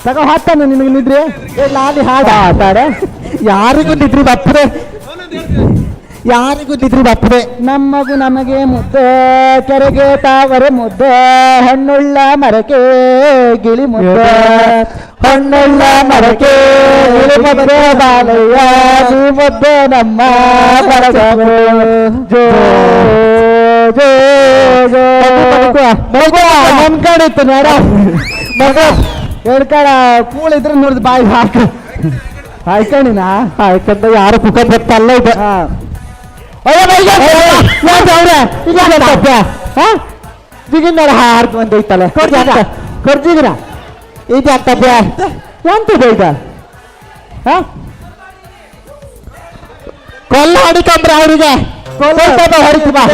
ತಗೋ ಹಾಕ್ತಾನೆ ನಿನಗೆ ನಿದ್ರೆ ನಾನು ಹಾಡು ಆಟಾಡೆ ಯಾರಿಗೂ ನಿದ್ರಿ ಬಪ್ಪದೆ ಯಾರಿಗೂ ನಿದ್ರಿ ಬಪ್ಪದೆ ನಮ್ಮಗು ನಮಗೆ ಮುದ್ದೆ ಕೆರೆಗೆ ತಾವರೆ ಮುದ್ದೆ ಹಣ್ಣುಳ್ಳ ಮರಕೆ ಗಿಳಿ ಮುದ್ದೆ ಹಣ್ಣುಳ್ಳ ಮರಕೆ ಗಿಳಿ ಮುದ್ದೆ ಬಾಲಯ್ಯ ನೀ ಮುದ್ದೆ ನಮ್ಮ ಬರಗವು ಜೋ ಜೋ ಜೋ ಮಗು ನಮ್ ಕಡೆ ಇತ್ತು ನೋಡ ಮಗು ಎರಡು ಕಡ ಕೂಳಿದ್ರೆ ನೋಡಿದ್ ಬಾಯಿ ಹಾಕ ಹಾಯ್ಕೊಂಡಿನ ಹಾಯ್ಕೊಂಡ ಯಾರು ಕುಕ್ಕ ಗೊತ್ತಲ್ಲ ಇದೆ ಜಿಗಿನ ಹಾರ್ದು ಬಂದೈತಲ್ಲ ಕೊರ್ಜಿಗಿರ ಇದು ಆಗ್ತದ್ಯ ಎಂತದ ಈಗ ಕೊಲ್ಲ ಹೊಡಿಕೊಂಬ್ರ ಅವ್ರಿಗೆ ಹೊಡಿತಿ ಬಾ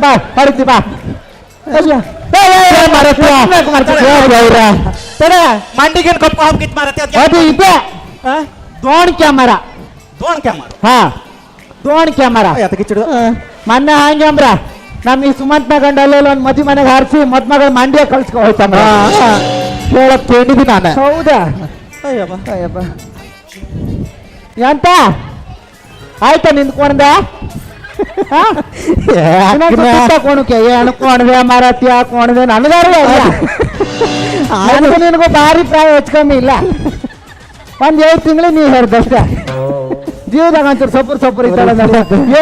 ಬಾ ಹೊಡಿತಿ ಬಾ ಮಂಡಿಗೆ ಕಪ್ಪ ಹಾಕಿತ್ ಮಾರತ್ತೆ ಅದು ಇದೆ ಡ್ರೋನ್ ಕ್ಯಾಮರಾ ಹಾ ಡ್ರೋನ್ ಕ್ಯಾಮರಾ ಮೊನ್ನೆ ಹಂಗೆ ಅಂಬ್ರ ನಮ್ ಈ ಸುಮಂತ್ನ ಗಂಡಲ್ಲಿ ಒಂದ್ ಮದ್ವಿ ಮನೆಗೆ ಹಾರಿಸಿ ಮದ್ಮಗಳ ಮಂಡ್ಯ ಕಳ್ಸ್ಕೊ ಹೋಯ್ತಂದ್ರ ಹೇಳಕ್ ಕೇಳಿದಿ ನಾನು ಹೌದಾ ಅಯ್ಯಪ್ಪ ಎಂತ ಆಯ್ತಾ ನಿಂತ್ಕೊಂಡ ಕೋಣಕ್ಕೆ ಅನ್ಕೊಂಡ್ವೆ ಮರತ್ಯ ಕೋಣವೆ ನನಗಾರು ನಿನಗೂ ಭಾರಿ ಪ್ರಾಯ ಹೆಚ್ಚು ಇಲ್ಲ ಒಂದ್ 7 ತಿಂಗಳು ನೀ ಹೇಳ್ದಷ್ಟೇ ಜೀವದಾಗ ಒಂಚೂರು ಸೊಪ್ಪರು ಇತ್ತಾಳ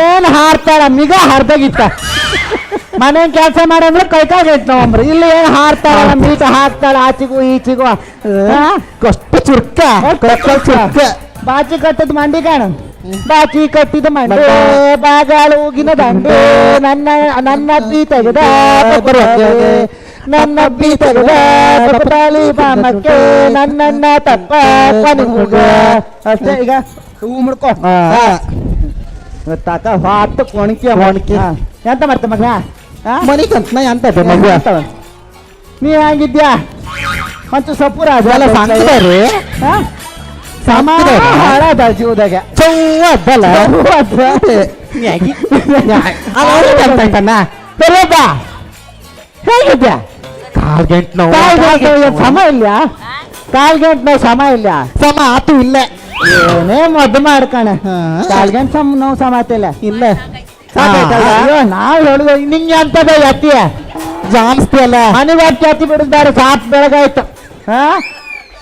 ಏನ್ ಹಾರ್ತಾಳ ಮಿಗ ಹಾರ್ದಾಗಿತ್ತ ಮನೆ ಕೆಲಸ ಮಾಡಂದ್ರೆ ಕೈಕಾಗೈತ್ ನಾವಂಬ್ರ ಇಲ್ಲಿ ಏನ್ ಹಾರ್ತಾಳ ಮೀಟ ಹಾಕ್ತಾಳ ಆಚಿಗೂ ಈಚಿಗೂ ಕಷ್ಟ ಚುರ್ಕ ಬಾಚಿ ಕಟ್ಟದ್ ಮಂಡಿ ಕಾಣ ಬಾಚಿ ಕಟ್ಟಿದ ಮಂಡಿ ಬಾಗಾಳು ಹೋಗಿನ ದಂಡೆ ನನ್ನ ಅಬ್ಬಿ ತೆಗೆದ ನನ್ನ ಅಬ್ಬಿ ತೆಗೆದ ಪ್ರಾಳಿ ಬಾಮಕ್ಕೆ ನನ್ನ ತಪ್ಪ ಕೊನೆಗ ಅಷ್ಟೇ ಈಗ ಹೂ ಮುಡ್ಕೊ ತಾಕ ಹಾತ್ ಕೊಣಕಿ ಎಂತ ಮಾಡ್ತ ಮಗ ಮನಿಕಂತ ಎಂತ ಮಗ ನೀ ಹಂಗಿದ್ಯಾ ಮಂಚು ಸಪುರ ಅದೆಲ್ಲ ಸಾಂಗ್ರಿ ಹಾಳಾದ ಜೀವದಾಗ ಚೌದಲ್ಲ ಬಾ ಹೇಗಿದ್ಯಾ ಕಾಲ್ಗೆಂಟ್ ನೋವು ಸಮ ಇಲ್ಲ ಕಾಲ್ಗೆಂಟ್ ನೋವು ಸಮ ಇಲ್ಲ ಸಮ ಆತು ಇಲ್ಲ ಏನೇ ಮದ್ದು ಮಾಡ್ಕಣ ಕಾಲ್ಗೆಂಟ್ ನೋವು ಸಮ ಆತಿಲ್ಲ ಇಲ್ಲ ನಾವ್ ಹೇಳುದ ನಿಂಗೆ ಅಂತದ ಎತ್ತಿಯ ಜಾನ್ಸ್ತಿ ಅಲ್ಲ ಮನೆಗೆ ಹತ್ತಿ ಬಿಡಿಸ್ದಾರೆ ಸಾತ್ ಬೆಳಗಾಯ್ತು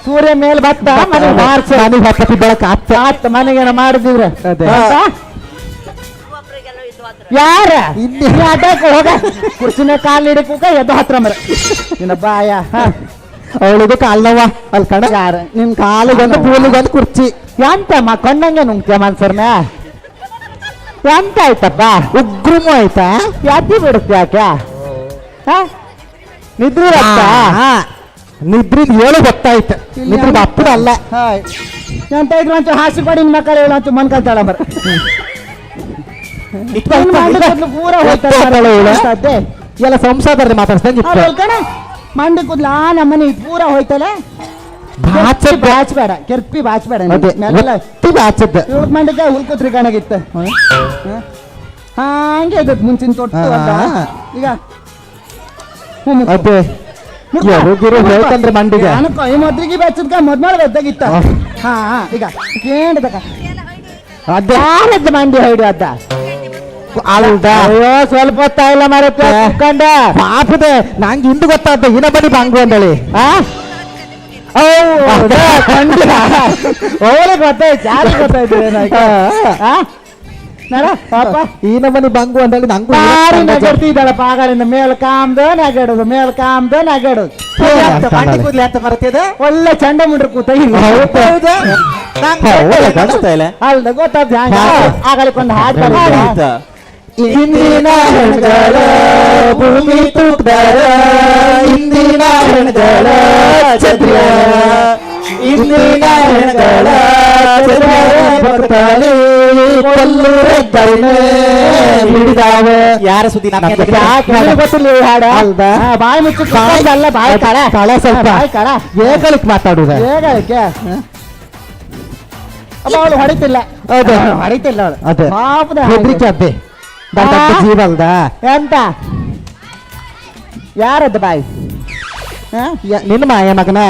ಸೂರ್ಯ ಮೇಲ್ ಬತ್ತ ಮನೆ ಮಾರ್ಚ ಮನೆಗೆ ಹತ್ತಿ ಬೆಳಕ ಹತ್ತ ಮನೆಗೇನ ಮಾಡಿದಿವ್ರ ಯಾರ ಇಲ್ಲಿ ಅಡ್ಡಾಕ ಹೋಗ ಕುರ್ಚಿನ ಕಾಲ್ ಹಿಡಕ ಎದ್ದು ಹತ್ರ ಮರ ನಿನ್ನ ಬಾಯ ಅವಳಿಗೆ ಕಾಲ್ ನೋವ ಅಲ್ಲಿ ಕಣ ಯಾರ ನಿನ್ ಕಾಲಿಗೊಂದು ಪೂಲಿಗೊಂದು ಕುರ್ಚಿ ಎಂತ ಕೊಂಡಂಗೆ ನುಂಗ್ತೀಯ ಮನ್ಸರ್ನ ಎಂತ ಆಯ್ತಪ್ಪ ಉಗ್ರಮು ಆಯ್ತಾ ಎದ್ದಿ ಬಿಡುತ್ತೆ ಯಾಕೆ ನಿದ್ರಿ ನಿದ್ರಿದ್ ಹೇಳು ಗೊತ್ತಾಯ್ತು ನಿದ್ರಿದ ಅಪ್ಪನ ಅಲ್ಲ ಎಂತ ಇದ್ರು ಅಂತ ಹಾಸಿ ಕೊಡಿ ನಿನ್ ಮಕ್ಕಳು ಹೇಳು ಅಂತ ಮನ್ಕಂತಾಳ ಮರ ಪೂರ ಹೋಯ್ತಾಳೆ ಎಲ್ಲ ಸಂಸಾರದಲ್ಲಿ ಮಾತಾಡ್ಸ್ದಂಗೆ ಮಂಡಿ ಕೂದ್ಲ ನಮ್ಮನೆ ಪೂರ ಹೋಯ್ತಲೆ ಬಾಚ್ ಬೇಡ ಕೆರ್ಪಿ ಬಾಚ್ಬೇಡ ಬಾಚದ್ ಮಂಡಿಗೆ ಹುಲ್ಕುತ್ರಿ ಕಾಣಾಗಿತ್ತು ಹಂಗೆ ಇದ್ದದ್ ಮುಂಚಿನ ತೊಟ್ಟು ಈಗ ಅದೇ ಹೇಳ್ತಂದ್ರೆ ಮಂಡಿಗೆ ಈ ಮೊದ್ಲಿಗೆ ಬೆಚ್ಚದ್ಕ ಮೊದ್ಮಾಳ ಬೆದ್ದಾಗಿತ್ತ ಹಾ ಈಗ ಕೇಂದ್ರದಕ್ಕ ಅದ್ಯಾರದ್ದು ಮಂಡಿ ಹೊಯ್ಡು ಅದ್ದ ಅಲ್ದ ಅಯ್ಯೋ ಸ್ವಲ್ಪ ಹೊತ್ತಾಯಿಲ್ಲ ಮರತ್ತೆ ಕಂಡ ಪಾಪದೆ ನಂಗೆ ಹಿಂದೆ ಗೊತ್ತಾದ ಇನ್ನ ಬನ್ನಿ ಬಾಂಗು ಅಂದಳಿ ಅವಳಿಗೆ ಗೊತ್ತಾಯ್ತು ಯಾರಿಗೆ ಗೊತ್ತಾಯ್ತು ನಡ ಪಾಪ ಈ ನಮ್ಮನಿ ಬಂಗು ಅಂದೇಳಿ ನಂಗೂ ಭಾರಿ ನಗಡ್ತಿದ್ದಾಳಪ್ಪ ಆಗಳಿಂದ ಮೇಲ್ ಕಾಮ್ದು ನಗಡುದು ಮೇಲ್ ಕಾಮ್ದು ನಗಡುದು ಮಂಡಿ ಕೂದ್ಲಿ ಅಂತ ಬರ್ತದ ಒಳ್ಳೆ ಚಂಡ ಮುಂಡ್ರ ಕೂತ ಕಾಣಿಸ್ತಾ ಇಲ್ಲ ಅಲ್ದ ಗೊತ್ತಾದ ಆಗಳಿಕೊಂದು ಹಾಡ್ತಾರೆ ಇಂದಿನ ಹೆಣ್ಗಳ ಭೂಮಿ ತೂಕ್ದಾರ ಇಂದಿನ ಹೆಣ್ಗಳ ಛತ್ರಿಯ ಇಂದಿನ ಹೆಣ್ಗಳ ಬರ್ತಾಳೆ ಕೊಲ್ಲೂರದ್ದವನೇ ಹಿಡಿದಾವ ಯಾರ ಸುದ್ದಿ ಗೊತ್ತಿಲ್ಲ ಈ ಹಾಡ ಅಲ್ದಾ? ಬಾಯಿ ಮುಚ್ಚ ಅಲ್ಲ ಬಾಯಿ ಕಳ ಕಳ ಸ್ವಲ್ಪ ಬಾಯಿ ಕಳ ಏಗಳಿಕ್ ಮಾತಾಡುದ ಹೇಳಕ್ಕೆ ಅವಳು ಹೊಡಿತಿಲ್ಲ ಹೌದು. ಹೊಡಿತಿಲ್ಲ ಅವಳು ಅದೇ ಪಾಪದ ಹೆದ್ರಿಕೆ ಅದ್ದೆ ಜೀವ ಅಲ್ದ ಎಂತ ಯಾರದ್ದು ಬಾಯಿ ನಿನ್ನ ಮಾಯ ಮಗನ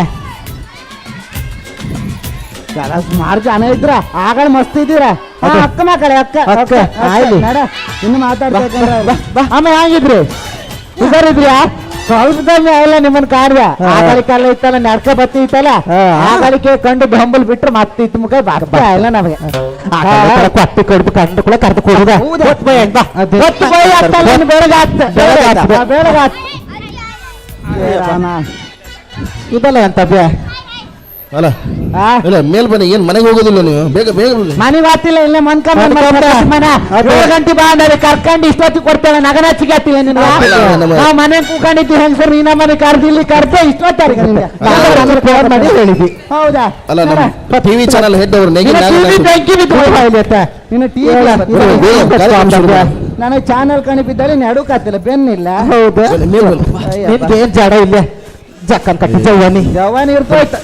ಸುಮಾರು ಜನ ಇದ್ರ ಆಗಳ ಮಸ್ತ್ ಇದ್ದೀರ ಅದೇ. ಅಕ್ಕ ಮಕ್ಕಳೇ ಅಕ್ಕ ಅಕ್ಕ, ಆಯ್ಲಿ. ನಡ ಇನ್ನು ಮಾತಾಡ್ಬೇಕಂದ್ರೆ ಆಮೇಲೆ ಹೆಂಗಿದ್ರಿ ಹುಷಾರಿದ್ರಿಯಾ ಸ್ವಲ್ಪ ಸಮಯ ಇಲ್ಲ ನಿಮ್ಮನ್ನ ಕಾರ್ಯ ಹಾ. ಆಗಳಿಕೆಲ್ಲ ಇತ್ತಲ್ಲ ನಡ್ಕ ಬತ್ತಿ ಇತ್ತಲ್ಲ ಹಾ. ಆಗಳಿಕೆ ಕಂಡು ಬೆಂಬಲ್ ಬಿಟ್ರೆ ಮತ್ತೆ ಇತ್ತು ಮುಖ ಬರ್ತಾ ಇಲ್ಲ ನಮಗೆ ಕೊಟ್ಟಿ ಕೊಡ್ದು ಕಂಡು ಕೂಡ ಕರೆದು ಕೊಡುದ ಹೊತ್ತು ಬೈ ಆಗ್ತಲ್ಲ ಇನ್ನು ಬೆಳಗಾತ್ ಬೆಳಗಾತ್. ಬೆಳಗಾತ್ ಇದಲ್ಲ ಅಂತ ಅಭ್ಯ ಅಲ್ಲ ಇಲ್ಲ ಮೇಲ್ ಬನ್ನಿ ಏನ್ ಮನೆಗೆ ಹೋಗೋದಿಲ್ಲ ನೀವು ಬೇಗ ಬೇಗ ಬನ್ನಿ. ಮನೆಗೆ ಆಗ್ತಿಲ್ಲ ಇಲ್ಲ ಮನ್ಕೊಂಡ್ ಅದೇ. 7 ಗಂಟೆ ಬಾ ಅಂದ್ರೆ ಕರ್ಕೊಂಡು ಇಷ್ಟೊತ್ತಿಗೆ ಕೊಡ್ತೇವೆ ನಗನಾಚಿಗೆ ಆಗ್ತಿಲ್ಲ ನಿನ್ಗೆ ಇಲ್ಲ, ನಮ್ಮ- ನಾವು ಮನೆ ಕೂಕೊಂಡಿದ್ದು ಹೆಂಗಸರು ನೀ ನಮ್ಮನೆ ಕರ್ದು ಇಲ್ಲಿ ಕರ್ದೆ ಇಷ್ಟೊತ್ತಾರಿಗೆ ನಿನ್ಗೆ ಫೋನ್ ಮಾಡಿ ಹೇಳಿದ್ವಿ ಹೌದಾ ಅಲ್ಲ ನಮ್ಮ ಟಿವಿ ಚಾನಲ್ ಹೆಡ್ ಅವರು ಬೆಂಕಿ ಬಿದ್ದು ಇನ್ನು ಕಾರ್ಯಕ್ರಮ ನನಗೆ ಚಾನಲ್ ಕಣಿ ಬಿದ್ದಲ್ಲಿ ನಡುಕಾತಿಲ್ಲ ಬೆನ್ನಿಲ್ಲ ಹೌದು ಮೇಲ್ ಬನ್ನಿ ನಿಮ್ಗೆ ಏನ್ ಜಾಡ ಇಲ್ಲ ಜಕ್ಕನ್ ಕಟ್ಟಿ ಜವಾನಿ ಜವಾನ್ ಇರ್ತೋಯ್ತು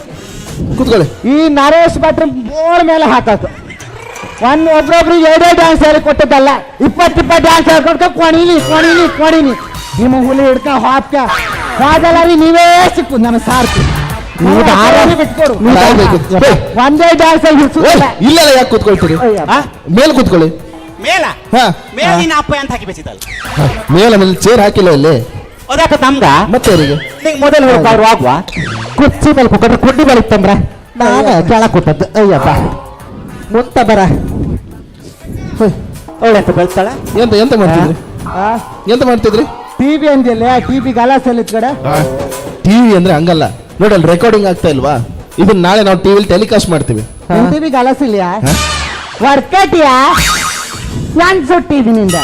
ಕೂತ್ಕೊಳ್ಳಿ ಈ ನರೇಶ್ ಭಟ್ರ ಬೋರ್ ಮೇಲೆ ಹಾಕತ್ತು ಒಬ್ರೊಬ್ರಿಗೆ 2 ಡ್ಯಾನ್ಸ್ ಹೇಳಿ ಕೊಟ್ಟದ್ದಲ್ಲ 20 ಡ್ಯಾನ್ಸ್ ಹೇಳ್ಕೊಡ್ಕ ಕೊಣಿನಿ ನಿಮ್ಮ ಹುಲಿ ಹಿಡ್ಕ ಹಾಪ್ಕ ಹೋದಲ್ಲ ನೀವೇ ಸಿಕ್ಕು ನಮಗೆ ಸಾರ್ತು ಬಿಟ್ಕೊಡು ಒಂದೇ ಡ್ಯಾನ್ಸ್ ಅಲ್ಲಿ ಹಿಡ್ಸುದಿಲ್ಲ ಇಲ್ಲೆಲ್ಲ ಯಾಕೆ ಕೂತ್ಕೊಳ್ತೀರಿ ಮೇಲ್ ಕೂತ್ಕೊಳ್ಳಿ ಮೇಲ ಹಾ ಮೇಲ ನಿನ್ನ ಅಪ್ಪ ಅಂತ ಹಾಕಿ ಬೆಸಿದಲ್ಲ ಮೇಲ್ ಆಮೇಲೆ ಚೇರ್ ಹಾಕಿಲ್ಲ ಇಲ್ಲಿ ಅದಾಕ ನಮ್ಗ ಮತ್ತೆ ಅವರಿಗೆ ನಿಂಗೆ ಮೊದಲು ಹೋಗ್ಬಾರ್ದು ಆಗುವ ಕುರ್ಚಿ ಮೇಲೆ ಕುತ್ಕೊಂಡ್ರೆ ಕುಡ್ಡಿ ಬಳಿತಂದ್ರ ನಾನು ಕೆಳ ಕೂತದ್ದು ಅಯ್ಯಪ್ಪ ಮುಂತ ಬರ ಒಳ್ಳೆ ಅಂತ ಬೆಳ್ತಾಳ ಎಂತ ಎಂತ ಮಾಡ್ತಿದ್ರಿ ಎಂತ ಮಾಡ್ತಿದ್ರಿ ಟಿವಿ ಅಂದಿಲ್ಲ ಟಿವಿ ಗಲಾಸಲ್ಲಿ ಕಡೆ ಟಿವಿ ಅಂದ್ರೆ ಹಂಗಲ್ಲ ನೋಡಿ ಅಲ್ಲಿ ರೆಕಾರ್ಡಿಂಗ್ ಆಗ್ತಾ ಇಲ್ವಾ ಇದನ್ನ ನಾಳೆ ನಾವು ಟಿವಿಲಿ ಟೆಲಿಕಾಸ್ಟ್ ಮಾಡ್ತೀವಿ ಟಿವಿ ಗಲಾಸಿಲ್ಲ ವರ್ಕಟಿಯಾ ನಾನು ಸುಟ್ಟಿದ್ದೀನಿ ನಿಂದ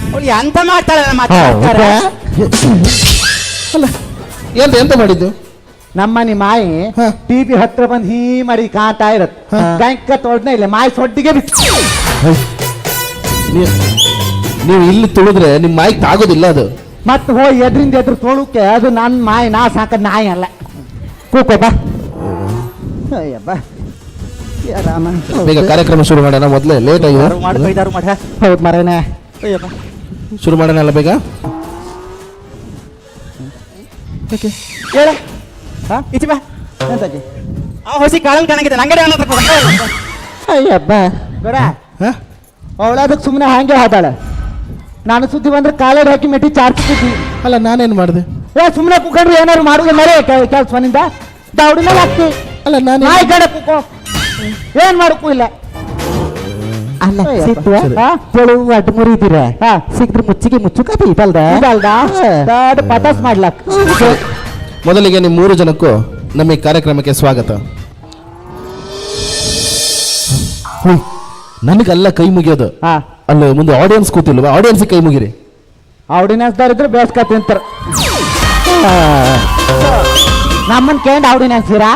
ಅವಳು ಎಂತ ಮಾಡ್ತಾಳೆ ಮಾತಾಡ್ತಾರ ಅಲ್ಲ ಎಂತ ಎಂತ ಮಾಡಿದ್ದು ನಮ್ಮನೆ ಮಾಯಿ ಹಾ. ಟಿವಿ ಹತ್ರ ಬಂದು ಹೀ ಮಾಡಿ ಕಾಣ್ತಾ ಇರತ್ ಹಾ. ಬ್ಯಾಂಕ್ ತೊಡ್ನೇ ಇಲ್ಲ ಮಾಯಿ ಸೊಡ್ಡಿಗೆ ಬಿತ್ತು ನೀವು ಇಲ್ಲಿ ತುಳಿದ್ರೆ ನಿಮ್ಮ ಮಾಯಿಗೆ ತಾಗೋದಿಲ್ಲ ಅದು ಮತ್ತೆ ಹೋಗಿ ಎದ್ರಿಂದ ಎದ್ರು ತೊಳುಕೆ ಅದು ನನ್ನ ಮಾಯಿ ನಾ ಸಾಕ ನಾಯಿ ಅಲ್ಲ ಕೂಕೋ ಬಾ ಅಯ್ಯಬ್ಬ ರಾಮ ಬೇಗ ಕಾರ್ಯಕ್ರಮ ಶುರು ಮಾಡೋಣ ಮೊದಲೇ ಲೇಟ್ ಆಗಿದೆ ಇದಾರು ಮಾಡ ಹೌದು ಮರೇನೆ ಅಯ್ಯಪ್ಪ ಶುರು ಮಾಡೋಣ ಅಲ್ಲ ಬೇಗ ಹೇಳ ಹಾ? ಇಚಿ ಬಾ ಎಂತಕ್ಕೆ ಆ ಹೊಸಿ ಕಾಳನ್ ಕಾಣಂಗಿದೆ ನಂಗಡೆ ಅಯ್ಯಬ್ಬ ಬೇಡ ಹಾ? ಅವಳದಕ್ಕೆ ಸುಮ್ಮನೆ ಹಾಗೆ ಹಾದಾಳ ನಾನು ಸುದ್ದಿ ಬಂದ್ರೆ ಕಾಲೇಜ್ ಹಾಕಿ ಮೆಟ್ಟಿ ಚಾರ್ತಿದ್ವಿ ಅಲ್ಲ ನಾನೇನ್ ಮಾಡಿದೆ ಸುಮ್ಮನೆ ಕುಕೊಂಡ್ರೆ ಏನಾದ್ರು ಮಾಡುದು ಮರೆ ಕೆಲಸ ಮನಿಂದ ದೌಡಿನ ಹಾಕ್ತಿ ಅಲ್ಲ ನಾನು ನಾಯಿ ಕಡೆ ಕುಕೋ ಏನ್ ಮಾಡಕ್ಕೂ ಇಲ್ಲ ಅಲ್ಲ ಅಯ್ಯಪ್ಪ. ಸಿಕ್ತು ಹಾ? ತೊಳು ಅಡ್ಡ ಮುರಿದಿರ ಹಾ. ಸಿಕ್ದ್ರೆ ಮುಚ್ಚಿಗೆ ಮುಚ್ಚುಕ ಬೀತಲ್ದ ಇದಲ್ದ ದೊಡ್ಡ ಪಟಾಸ್ ಮಾಡ್ಲಕ್ ಮೊದಲಿಗೆ ನಿಮ್ಮ 3 ಜನಕ್ಕೂ ನಮ್ಮ ಈ ಕಾರ್ಯಕ್ರಮಕ್ಕೆ ಸ್ವಾಗತ ನನಗಲ್ಲ ಕೈ ಮುಗಿಯೋದು ಹಾ ಅಲ್ಲಿ ಮುಂದೆ ಆಡಿಯನ್ಸ್ ಕೂತಿಲ್ವಾ ಆಡಿಯನ್ಸ್ ಕೈ ಮುಗಿರಿ ಔಡಿನೆನ್ಸ್ದವ್ರು ಇದ್ರೆ ಬೇಸ್ಕ ತಿಂತಾರ ನಮ್ಮನ್ ಕೇಂದ್ರ ಔಡಿನೆನ್ಸಿರಾ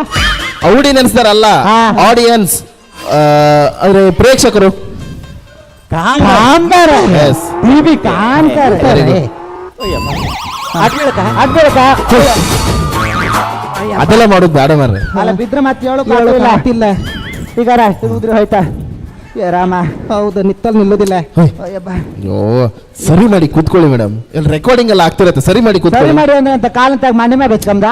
ಆಡಿಯನ್ಸ್ದಾರಲ್ಲ ಹಾ. ಆಡಿಯನ್ಸ್ ಅಂದ್ರೆ ಪ್ರೇಕ್ಷಕರು Kantara Yes. TV Kantara Very good. ಅದ್ಬೇಕ ಅದೆಲ್ಲ ಮಾಡೋದು ಬೇಡ ಮಾರ್ರೆ ಅಲ್ಲ ಬಿದ್ರೆ ಮತ್ತೆ ಹೇಳಕ್ ಹೇಳೋಕ್ ಆಗ್ತಿಲ್ಲ ಈಗ ಉದ್ರಿ ಹೋಯ್ತಾ ಏ ರಾಮ ಹೌದು ನಿತ್ತಲ್ ನಿಲ್ಲೋದಿಲ್ಲ ಅಯ್ಯಬ್ಬ ಅಯ್ಯೋ ಸರಿ ಮಾಡಿ ಕೂತ್ಕೊಳ್ಳಿ ಮೇಡಮ್ ಇಲ್ಲಿ ರೆಕಾರ್ಡಿಂಗ್ ಎಲ್ಲ ಆಗ್ತಿರತ್ತೆ ಸರಿ ಮಾಡಿ ಸರಿ ಕೂತ್ಕೊಳ್ಳಿ ಮಾಡಿ ಅಂದ್ರೆ ಅಂತ ಕಾಲಂತಾಗ ಮನೆ ಮೇಲೆ ಬೆಚ್ಕಂದ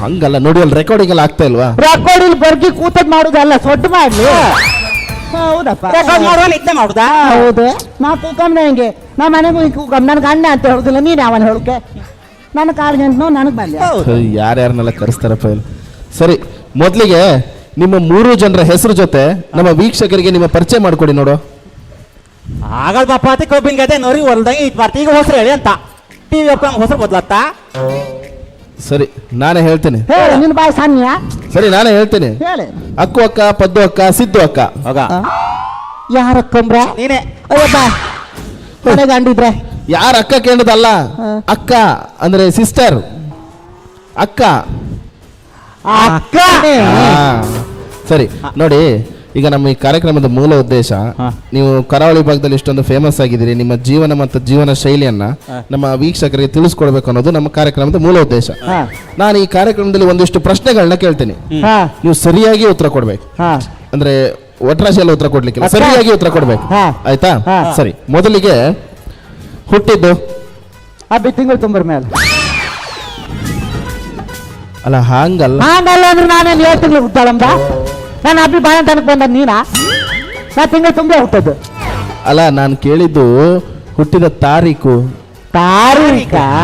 ಹಂಗಲ್ಲ ನೋಡಿ ಅಲ್ಲಿ ರೆಕಾರ್ಡಿಂಗ್ ಎಲ್ಲ ಆಗ್ತಾ ಇಲ್ವಾ ರೆಕಾರ್ಡಿಲ್ ಬರ್ಗಿ ಕೂತದ್ ಮಾಡುದಲ್ಲ ಸೊಡ್ಡು ಮಾಡ್ಲಿ ಹೌದಪ್ಪ ರೆಕಾರ್ಡ್ ಮಾಡುವ ನಿದ್ದೆ ಮಾಡುದಾ ಹೌದು ನಾ ಕೂಕಮ್ನ ಹೆಂಗೆ ನಾ ಮನೆಗೂ ಕೂಕಮ್ ನನ್ಗೆ ಅಣ್ಣ ಅಂತ ಹೇಳುದಿಲ್ಲ ನೀನ್ ಅವನ್ ಹೇಳಕ್ಕೆ ನನ್ನ ಕಾಲ್ ಗಂಟು ನನಗ್ ಬರ್ಲಿ ಯಾರ್ಯಾರನ್ನೆಲ್ಲ ಕರೆಸ್ತಾರಪ್ಪ ಇಲ್ಲಿ ಸರಿ ಮೊದಲಿಗೆ ನಿಮ್ಮ 3 ಜನರ ಹೆಸರು ಜೊತೆ ನಮ್ಮ ವೀಕ್ಷಕರಿಗೆ ನಿಮ್ಮ ಪರಿಚಯ ಮಾಡ್ಕೊಡಿ ನೋಡು. ಆಗಳ ಬಾಪಾತಿ ಕಬ್ಬಿನ ಗದೆ ನೋರಿ ಹೊಲ್ದಂಗೆ ಇದು ಬರ್ತಿ ಈಗ ಹೊಸರು ಹೇಳಿ ಅಂತ ಟಿವಿ ಒಪ್ಪ ಹೊಸರು ಬದಲತ್ತಾ ಸರಿ ನಾನೇ ಹೇಳ್ತೇನೆ. ಹೇಳು ನಿನ್ನ ಬಾಯಿ ಸಣ್ಣ ಸರಿ ನಾನೇ ಹೇಳ್ತೇನೆ. ಹೇಳಿ. ಅಕ್ಕು ಅಕ್ಕ, ಪದ್ದು ಅಕ್ಕ, ಸಿದ್ದು ಅಕ್ಕ. ಹೋಗ ಯಾರ ಕಂಬ್ರ ನೀನೇ ಅಯ್ಯಪ್ಪ ಮನೆ ಗಂಡಿದ್ರೆ ಯಾರ ಅಕ್ಕ ಕೇಳೋದಲ್ಲ, ಅಕ್ಕ ಅಂದ್ರೆ ಸಿಸ್ಟರ್, ಅಕ್ಕ. ಅಕ್ಕನೇ. ಆ, ಸರಿ ನೋಡಿ, ಈಗ ನಮ್ಮ ಈ ಕಾರ್ಯಕ್ರಮದ ಮೂಲ ಉದ್ದೇಶ, ನೀವು ಕರಾವಳಿ ಭಾಗದಲ್ಲಿ ಇಷ್ಟೊಂದು ಫೇಮಸ್ ಆಗಿದ್ದೀರಿ, ನಿಮ್ಮ ಜೀವನ ಮತ್ತು ಜೀವನ ಶೈಲಿಯನ್ನ ನಮ್ಮ ವೀಕ್ಷಕರಿಗೆ ತಿಳಿಸ್ಕೊಡ್ಬೇಕು ಅನ್ನೋದು ನಮ್ಮ ಕಾರ್ಯಕ್ರಮದ ಮೂಲ ಉದ್ದೇಶ. ಹಾ. ನಾನು ಈ ಕಾರ್ಯಕ್ರಮದಲ್ಲಿ ಒಂದಿಷ್ಟು ಪ್ರಶ್ನೆಗಳನ್ನ ಕೇಳ್ತೀನಿ, ಹಾ ನೀವು ಸರಿಯಾಗಿ ಉತ್ತರ ಕೊಡ್ಬೇಕು. ಹಾ ಅಂದ್ರೆ ಒಟ್ರಾಶಿಯಲ್ಲಿ ಉತ್ತರ ಕೊಡ್ಲಿಕ್ಕಿಲ್ಲ, ಸರಿಯಾಗಿ ಉತ್ತರ ಕೊಡ್ಬೇಕು. ಹಾ. ಆಯ್ತಾ? ಹಾ. ಸರಿ, ಮೊದಲಿಗೆ ಹುಟ್ಟಿದ್ದು ಅಬ್ಬಿ ತಿಂಗಳು ತುಂಬರ ಮೇಲೆ ಅಲ್ಲ, ಹಾಂಗಲ್ಲ. ಹಾಗಲ್ಲ ಅಂದ್ರೆ ನಾನೇನು 7 ತಿಂಗಳು ಹುಟ್ಟಾಳಂದ. ನಾನು ಅಬ್ಬಿ ಬಾಳ ತನಕ ಬಂದ ನೀನಾ? ನಾ ತಿಂಗಳು ತುಂಬೆ ಹುಟ್ಟದ್ದು. ಅಲ್ಲ, ನಾನು ಕೇಳಿದ್ದು ಹುಟ್ಟಿದ ತಾರೀಕು. ತಾರೀಕ ಹಾ.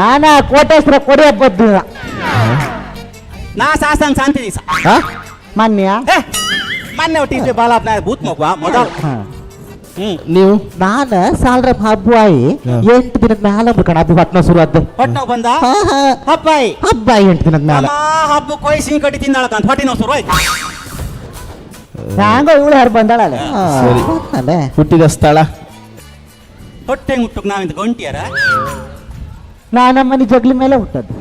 ನಾನ ಕೋಟೇಶ್ವರ ಕೊಡಿ ಹಬ್ಬದ್ದು ನಾ ಸಾಸಂಗ್ ಶಾಂತಿ ದಿವಸ ಹಾ? ಮಾನ್ಯ. ಮೊನ್ನೆ ಹುಟ್ಟಿದ್ವಿ ಬಾಳ ಭೂತ್ ಮಗುವ ಮೊದಲು ನೀವು ನಾನು ಸಾಲ್ರ ಹಬ್ಬಾಯಿ 8 ದಿನದ ಮ್ಯಾಲ ಕಣ ಹಬ್ಬ ಹೊಟ್ನ ಶುರು ಆದ್ದು. ಹೊಟ್ಟೆ ಬಂದ ಹಾ, ಹಾ. ಹಬ್ಬಾಯಿ ಹಬ್ಬ 8 ದಿನದ ಮ್ಯಾಲ ಹಬ್ಬ ಕೊಯ್ ಸಿಂಗ್ ಕಟ್ಟಿ ತಿಂದಾಳಕಂತ ಹೊಟ್ಟೆ ನೋವು ಶುರು ಆಯ್ತು. ಹ್ಯಾಂಗೋ ಇವಳು ಯಾರು ಬಂದಾಳಲ್ಲ. ಸರಿ. ಅಲ್ಲೇ ಹುಟ್ಟಿದ ಸ್ಥಳ ಹೊಟ್ಟೆ ಮುಟ್ಟಕ್ ನಾವಿಂದ ಗಂಟಿಯಾರ ನಾನಮ್ಮನಿ ಜಗ್ಲಿ ಮೇಲೆ ಹುಟ್ಟದ್ದು.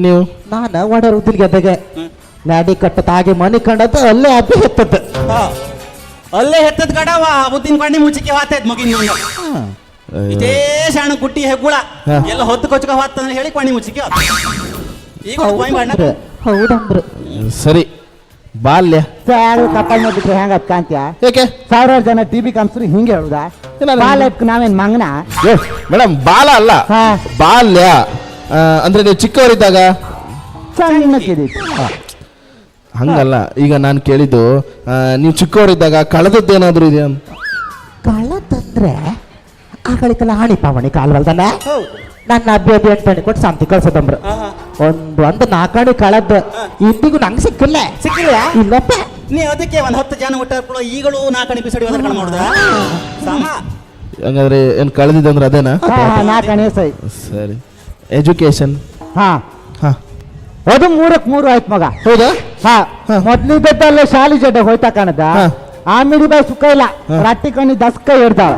ನೀವು ನಾನು ಒಡ ಉದ್ದಿನ ಗೆದ್ದಗೆ ನಾಡಿ ಕಟ್ಟ ತಾಗೆ ಮನೆ ಕಂಡದ್ದು ಅಲ್ಲೇ ಹಬ್ಬ ಹೆತ್ತದ್ದು. ಅಲ್ಲೇ ಹೆತ್ತದ ಕಡವ ಉದ್ದಿನ ಕಣ್ಣಿ ಮುಚ್ಚಿಕೆ ಹಾತೈತ್ ಮಗಿನ ಇದೇ ಶಾಣ ಗುಟ್ಟಿ ಹೆಗ್ಗುಳ ಹಾ. ಎಲ್ಲ ಹೊತ್ತು ಕೊಚ್ಚಕ ಹೊತ್ತಂದ್ರೆ ಹೇಳಿ ಕಣ್ಣಿ ಮುಚ್ಚಿಕೆ ಆತು. ಈಗ ಕೊಯ್ ಬಣ್ಣ ಹೌದಂಬ್ರು ಸರಿ. ಬಾಲ್ಯ ಯಾರು ಕಪ್ಪಲ್ ಬಿಟ್ರೆ ಹೆಂಗ ಕಾಂತ್ಯ? ಯಾಕೆ? 1000 ಜನ ಟಿವಿ ಕಾಣಿಸ್ರು ಹಿಂಗೆ ಹೇಳುದಾ? ಏನಾದ್ರು ಬಾಲಕ್ ನಾವೇನ್ ಮಂಗನ? ಮೇಡಮ್, ಬಾಲ ಅಲ್ಲ, ಹಾ. ಬಾಲ್ಯ. ಅಂದ್ರೆ ನೀವು ಚಿಕ್ಕವರಿದ್ದಾಗ ಸಣ್ಣಕ್ಕಿದಿ. ಹಂಗಲ್ಲ. ಈಗ ನಾನು ಕೇಳಿದ್ದು ನೀವು ಚಿಕ್ಕವರಿದ್ದಾಗ ಕಳೆದದ್ದೇನಾದ್ರೂ ಇದೆಯಾ? ಕಳ್ಳತಂದ್ರೆ ಆಗಳಿಗೆಲ್ಲ ಆಣಿ ಪಾವಣಿ ಕಾಲ್ವಲ್ದಲ್ಲ. ಹೌದು. ನನ್ನ ಅಭ್ಯರ್ಥಿ ಅಂತ ಕೊಟ್ಟು ಶಾಂತಿ ಕಳ್ಸೋದಂಬ್ರು. ಒಂದು 4 ಆಣಿ ಕಳದ್ದು ಇಂದಿಗೂ ನಂಗೆ ಸಿಕ್ಕಿಲ್ಲ. ಸಿಕ್ಕಿಲ್ಲ? ಇಲ್ಲಪ್ಪ. ನೀ ಅದಕ್ಕೆ ಒಂದ್ 10 ಜನ ಹುಟ್ಟಾರ್ಕೊಳ್ಳೋ ಈಗಳು 4 ಎಪಿಸೋಡ್ ಕಣ ಮಾಡುದ ಸಮ. ಹಂಗಾದ್ರೆ ಏನ್ ಕಳೆದಿದ್ದಂದ್ರೆ ಅದೇನಾ? 4 ಸೈ. ಸರಿ. ಎಜುಕೇಶನ್. ಹಾ ಹಾ, ಅದು 3ಕ್ಕೆ 3 ಆಯ್ತು ಮಗ. ಹೌದಾ? ಹಾ ಹಾ. ಮೊದ್ಲಿದ್ದಲ್ಲ ಶಾಲಿ ಜಡ್ಡೆ ಹೋಯ್ತಾ ಕಾಣದ. ಹಾ. ಆಮೇಲೆ ಬಾಯ್ ಸುಖ ಇಲ್ಲ, ಹಾ. ರಟ್ಟಿ ಕಣ್ಣಿ ದಸ್ಕ ಹಿಡ್ದಾಳ.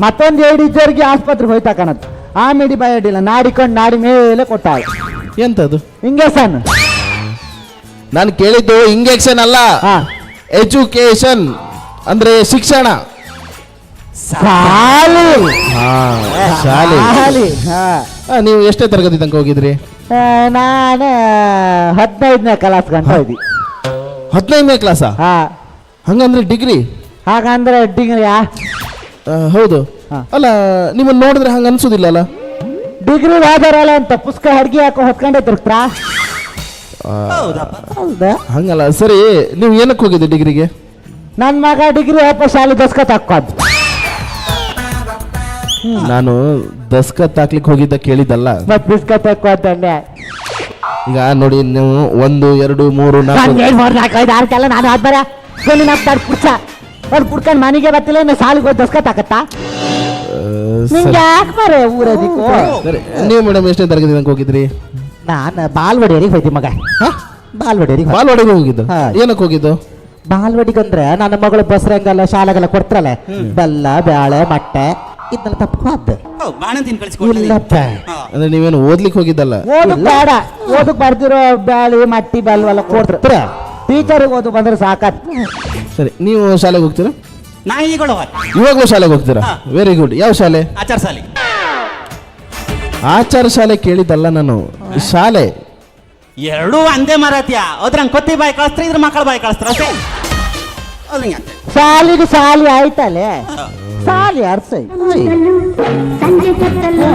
ಮತ್ತೊಂದು 2 ಇದ್ದವ್ರಿಗೆ ಆಸ್ಪತ್ರೆಗೆ ಹೋಯ್ತಾ ಕಾಣದ್. ಆಮೇಲೆ ಬಾಯ್ ಅಡ್ಡಿಲ್ಲ, ನಾಡಿಕೊಂಡು ನಾಡಿ ಮೇಲೆ ಕೊಟ್ಟಾಳ. ಎಂತದು? ಇಂಜೆಕ್ಷನ್. ನಾನು ಕೇಳಿದ್ದು ಇಂಜೆಕ್ಷನ್ ಅಲ್ಲ, ಹಾ ಎಜುಕೇಶನ್ ಅಂದ್ರೆ ಶಿಕ್ಷಣ. ಶಾಲಿ. ಹಾ, ಶಾಲೆ. ಶಾಲಿ. ಹಾ ನೀವು ಎಷ್ಟೇ ತರಗತಿ ತನಕ ಹೋಗಿದ್ರಿ? ನಾನು 15ನೇ ಕ್ಲಾಸ್ ಗಂಟ ಹೋಯ್ದಿ. 15ನೇ ಕ್ಲಾಸಾ? ಹಾ ಹಂಗಂದ್ರೆ ಡಿಗ್ರಿ? ಹಾಗಂದ್ರೆ ಡಿಗ್ರಿ. ಹೌದು. ಹಾ. ಅಲ್ಲ, ನಿಮ್ಮನ್ನ ನೋಡಿದ್ರೆ ಹಂಗ ಅನ್ಸುದಿಲ್ಲ ಅಲ್ಲ? ಡಿಗ್ರಿ ಹೋದಾರಲ್ಲ ಅಂತ ಪುಸ್ತಕ ಅಡ್ಗೆ ಹಾಕೋ ಹೊತ್ಕೊಂಡೇ ತಿರ್ಗ್ತಾ. ಹೌದಪ್ಪ. ಹೌದಾ? ಹಂಗಲ್ಲ. ಸರಿ, ನೀವು ಏನಕ್ಕೆ ಹೋಗಿದ್ದೆ ಡಿಗ್ರಿಗೆ? ನನ್ನ ಮಗ ಡಿಗ್ರಿ ಹಾಕೋ ಶಾಲೆ ದಸ್ಕ ತಕ್ಕೋದ್. ನಾನು ದಸ್ಕತ್ ಹಾಕ್ಲಿಕ್ಕೆ ಹೋಗಿದ್ದ ಕೇಳಿದ್ದಲ್ಲ. ಮತ್ ಬಿಸ್ಕತ್ ತಕ್ಕೋತಂಡೆ. ಈಗ ನೋಡಿ, ನೀವು 1 2 3 4 ನಾನು 2 3 4 5 6 ಕೆಲ್ಲ ನಾನು ಆದ್ಬರ ಸೊಲ್ಲಿ ನಪ್ಪಾಡ್ ಪುಡ್ಸ ಅವ್ರು ಪುಡ್ಕೊಂಡು ಮನೆಗೆ ಬರ್ತಿಲ್ಲ, ಇನ್ನು ಸಾಲಿಗೆ ಹೋಗಿ ದಸ್ಕ ತಾಕತ್ತಾ ನಿಂಗೆ ಯಾಕೆ ಬರೇ ಊರದಿಕ್ಕೂ. ಸರಿ, ನೀವು ಮೇಡಮ್ ಎಷ್ಟನೇ ತರಗತಿ ತನಕ ಹೋಗಿದ್ರಿ? ನಾನು ಬಾಲ್ವಡಿಯರಿಗೆ ಹೋಯ್ತಿ ಮಗ. ಬಾಲ್ವಡಿಯರಿಗೆ ಬಾಲ್ವಾಡಿಗೆ ಹೋಗಿದ್ದು? ಹಾ. ಏನಕ್ಕೆ ಹೋಗಿದ್ದು? ಬಾಲ್ವಡಿಗಂದ್ರೆ ನನ್ನ ಮಗಳು ಬಸ್ರಂಗಲ್ಲ ಶಾಲೆಗೆಲ್ಲ ಕೊಡ್ತಾರಲ್ಲ, ಬೆಲ್ಲ ಬ್ಯಾಳೆ ಮೊಟ್ಟೆ ಇದನ್ನೆಲ್ಲ ತಪ್ಪಾದ್ದು. ಹೌದು, ಬಾಣ ತಿನ್ ಕಳಿಸ್ಕೊಡ್ಲಿ. ಇಲ್ಲಪ್ಪ. ಅಂದ್ರೆ ನೀವೇನು ಓದ್ಲಿಕ್ಕೆ ಹೋಗಿದ್ದಲ್ಲ? ಓದಕ್ ಬೇಡ, ಓದಕ್ ಬರ್ದಿರೋ ಬ್ಯಾಳಿ ಮಟ್ಟಿ ಬೆಲ್ವೆಲ್ಲ ಕೊಡ್ತಾರೆ. ಟೀಚರಿಗೆ ಓದು ಬಂದ್ರೆ ಸಾಕತ್. ಸರಿ, ನೀವು ಶಾಲೆಗೆ ಹೋಗ್ತೀರಾ? ನಾ ಈಗಳು ಇವಾಗಲೂ ಶಾಲೆಗೆ ಹೋಗ್ತೀರಾ? ಹಾ. Very good. ಯಾವ ಶಾಲೆ? ಆಚಾರ ಸಾಲಿ. ಆಚಾರ ಶಾಲೆ ಕೇಳಿದ್ದಲ್ಲ ನಾನು, ಶಾಲೆ. ಎರಡೂ ಒಂದೇ ಮರಾತ್ಯ. ಅದ್ರಂಗ್ ಕೊತ್ತಿ ಬಾಯಿ ಕಳಿಸ್ತಾರೆ, ಇದ್ರ ಮಕ್ಕಳ ಬಾಯಿ ಕಳಿಸ್ತಾರ ಅಷ್ಟೇ. ಅದ್ರಂಗೆ ಶಾಲಿಗೆ ಶಾಲಿ ಆಯ್ತಲ್ಲೇ, ಶಾಲಿ ಅರ್ಥ.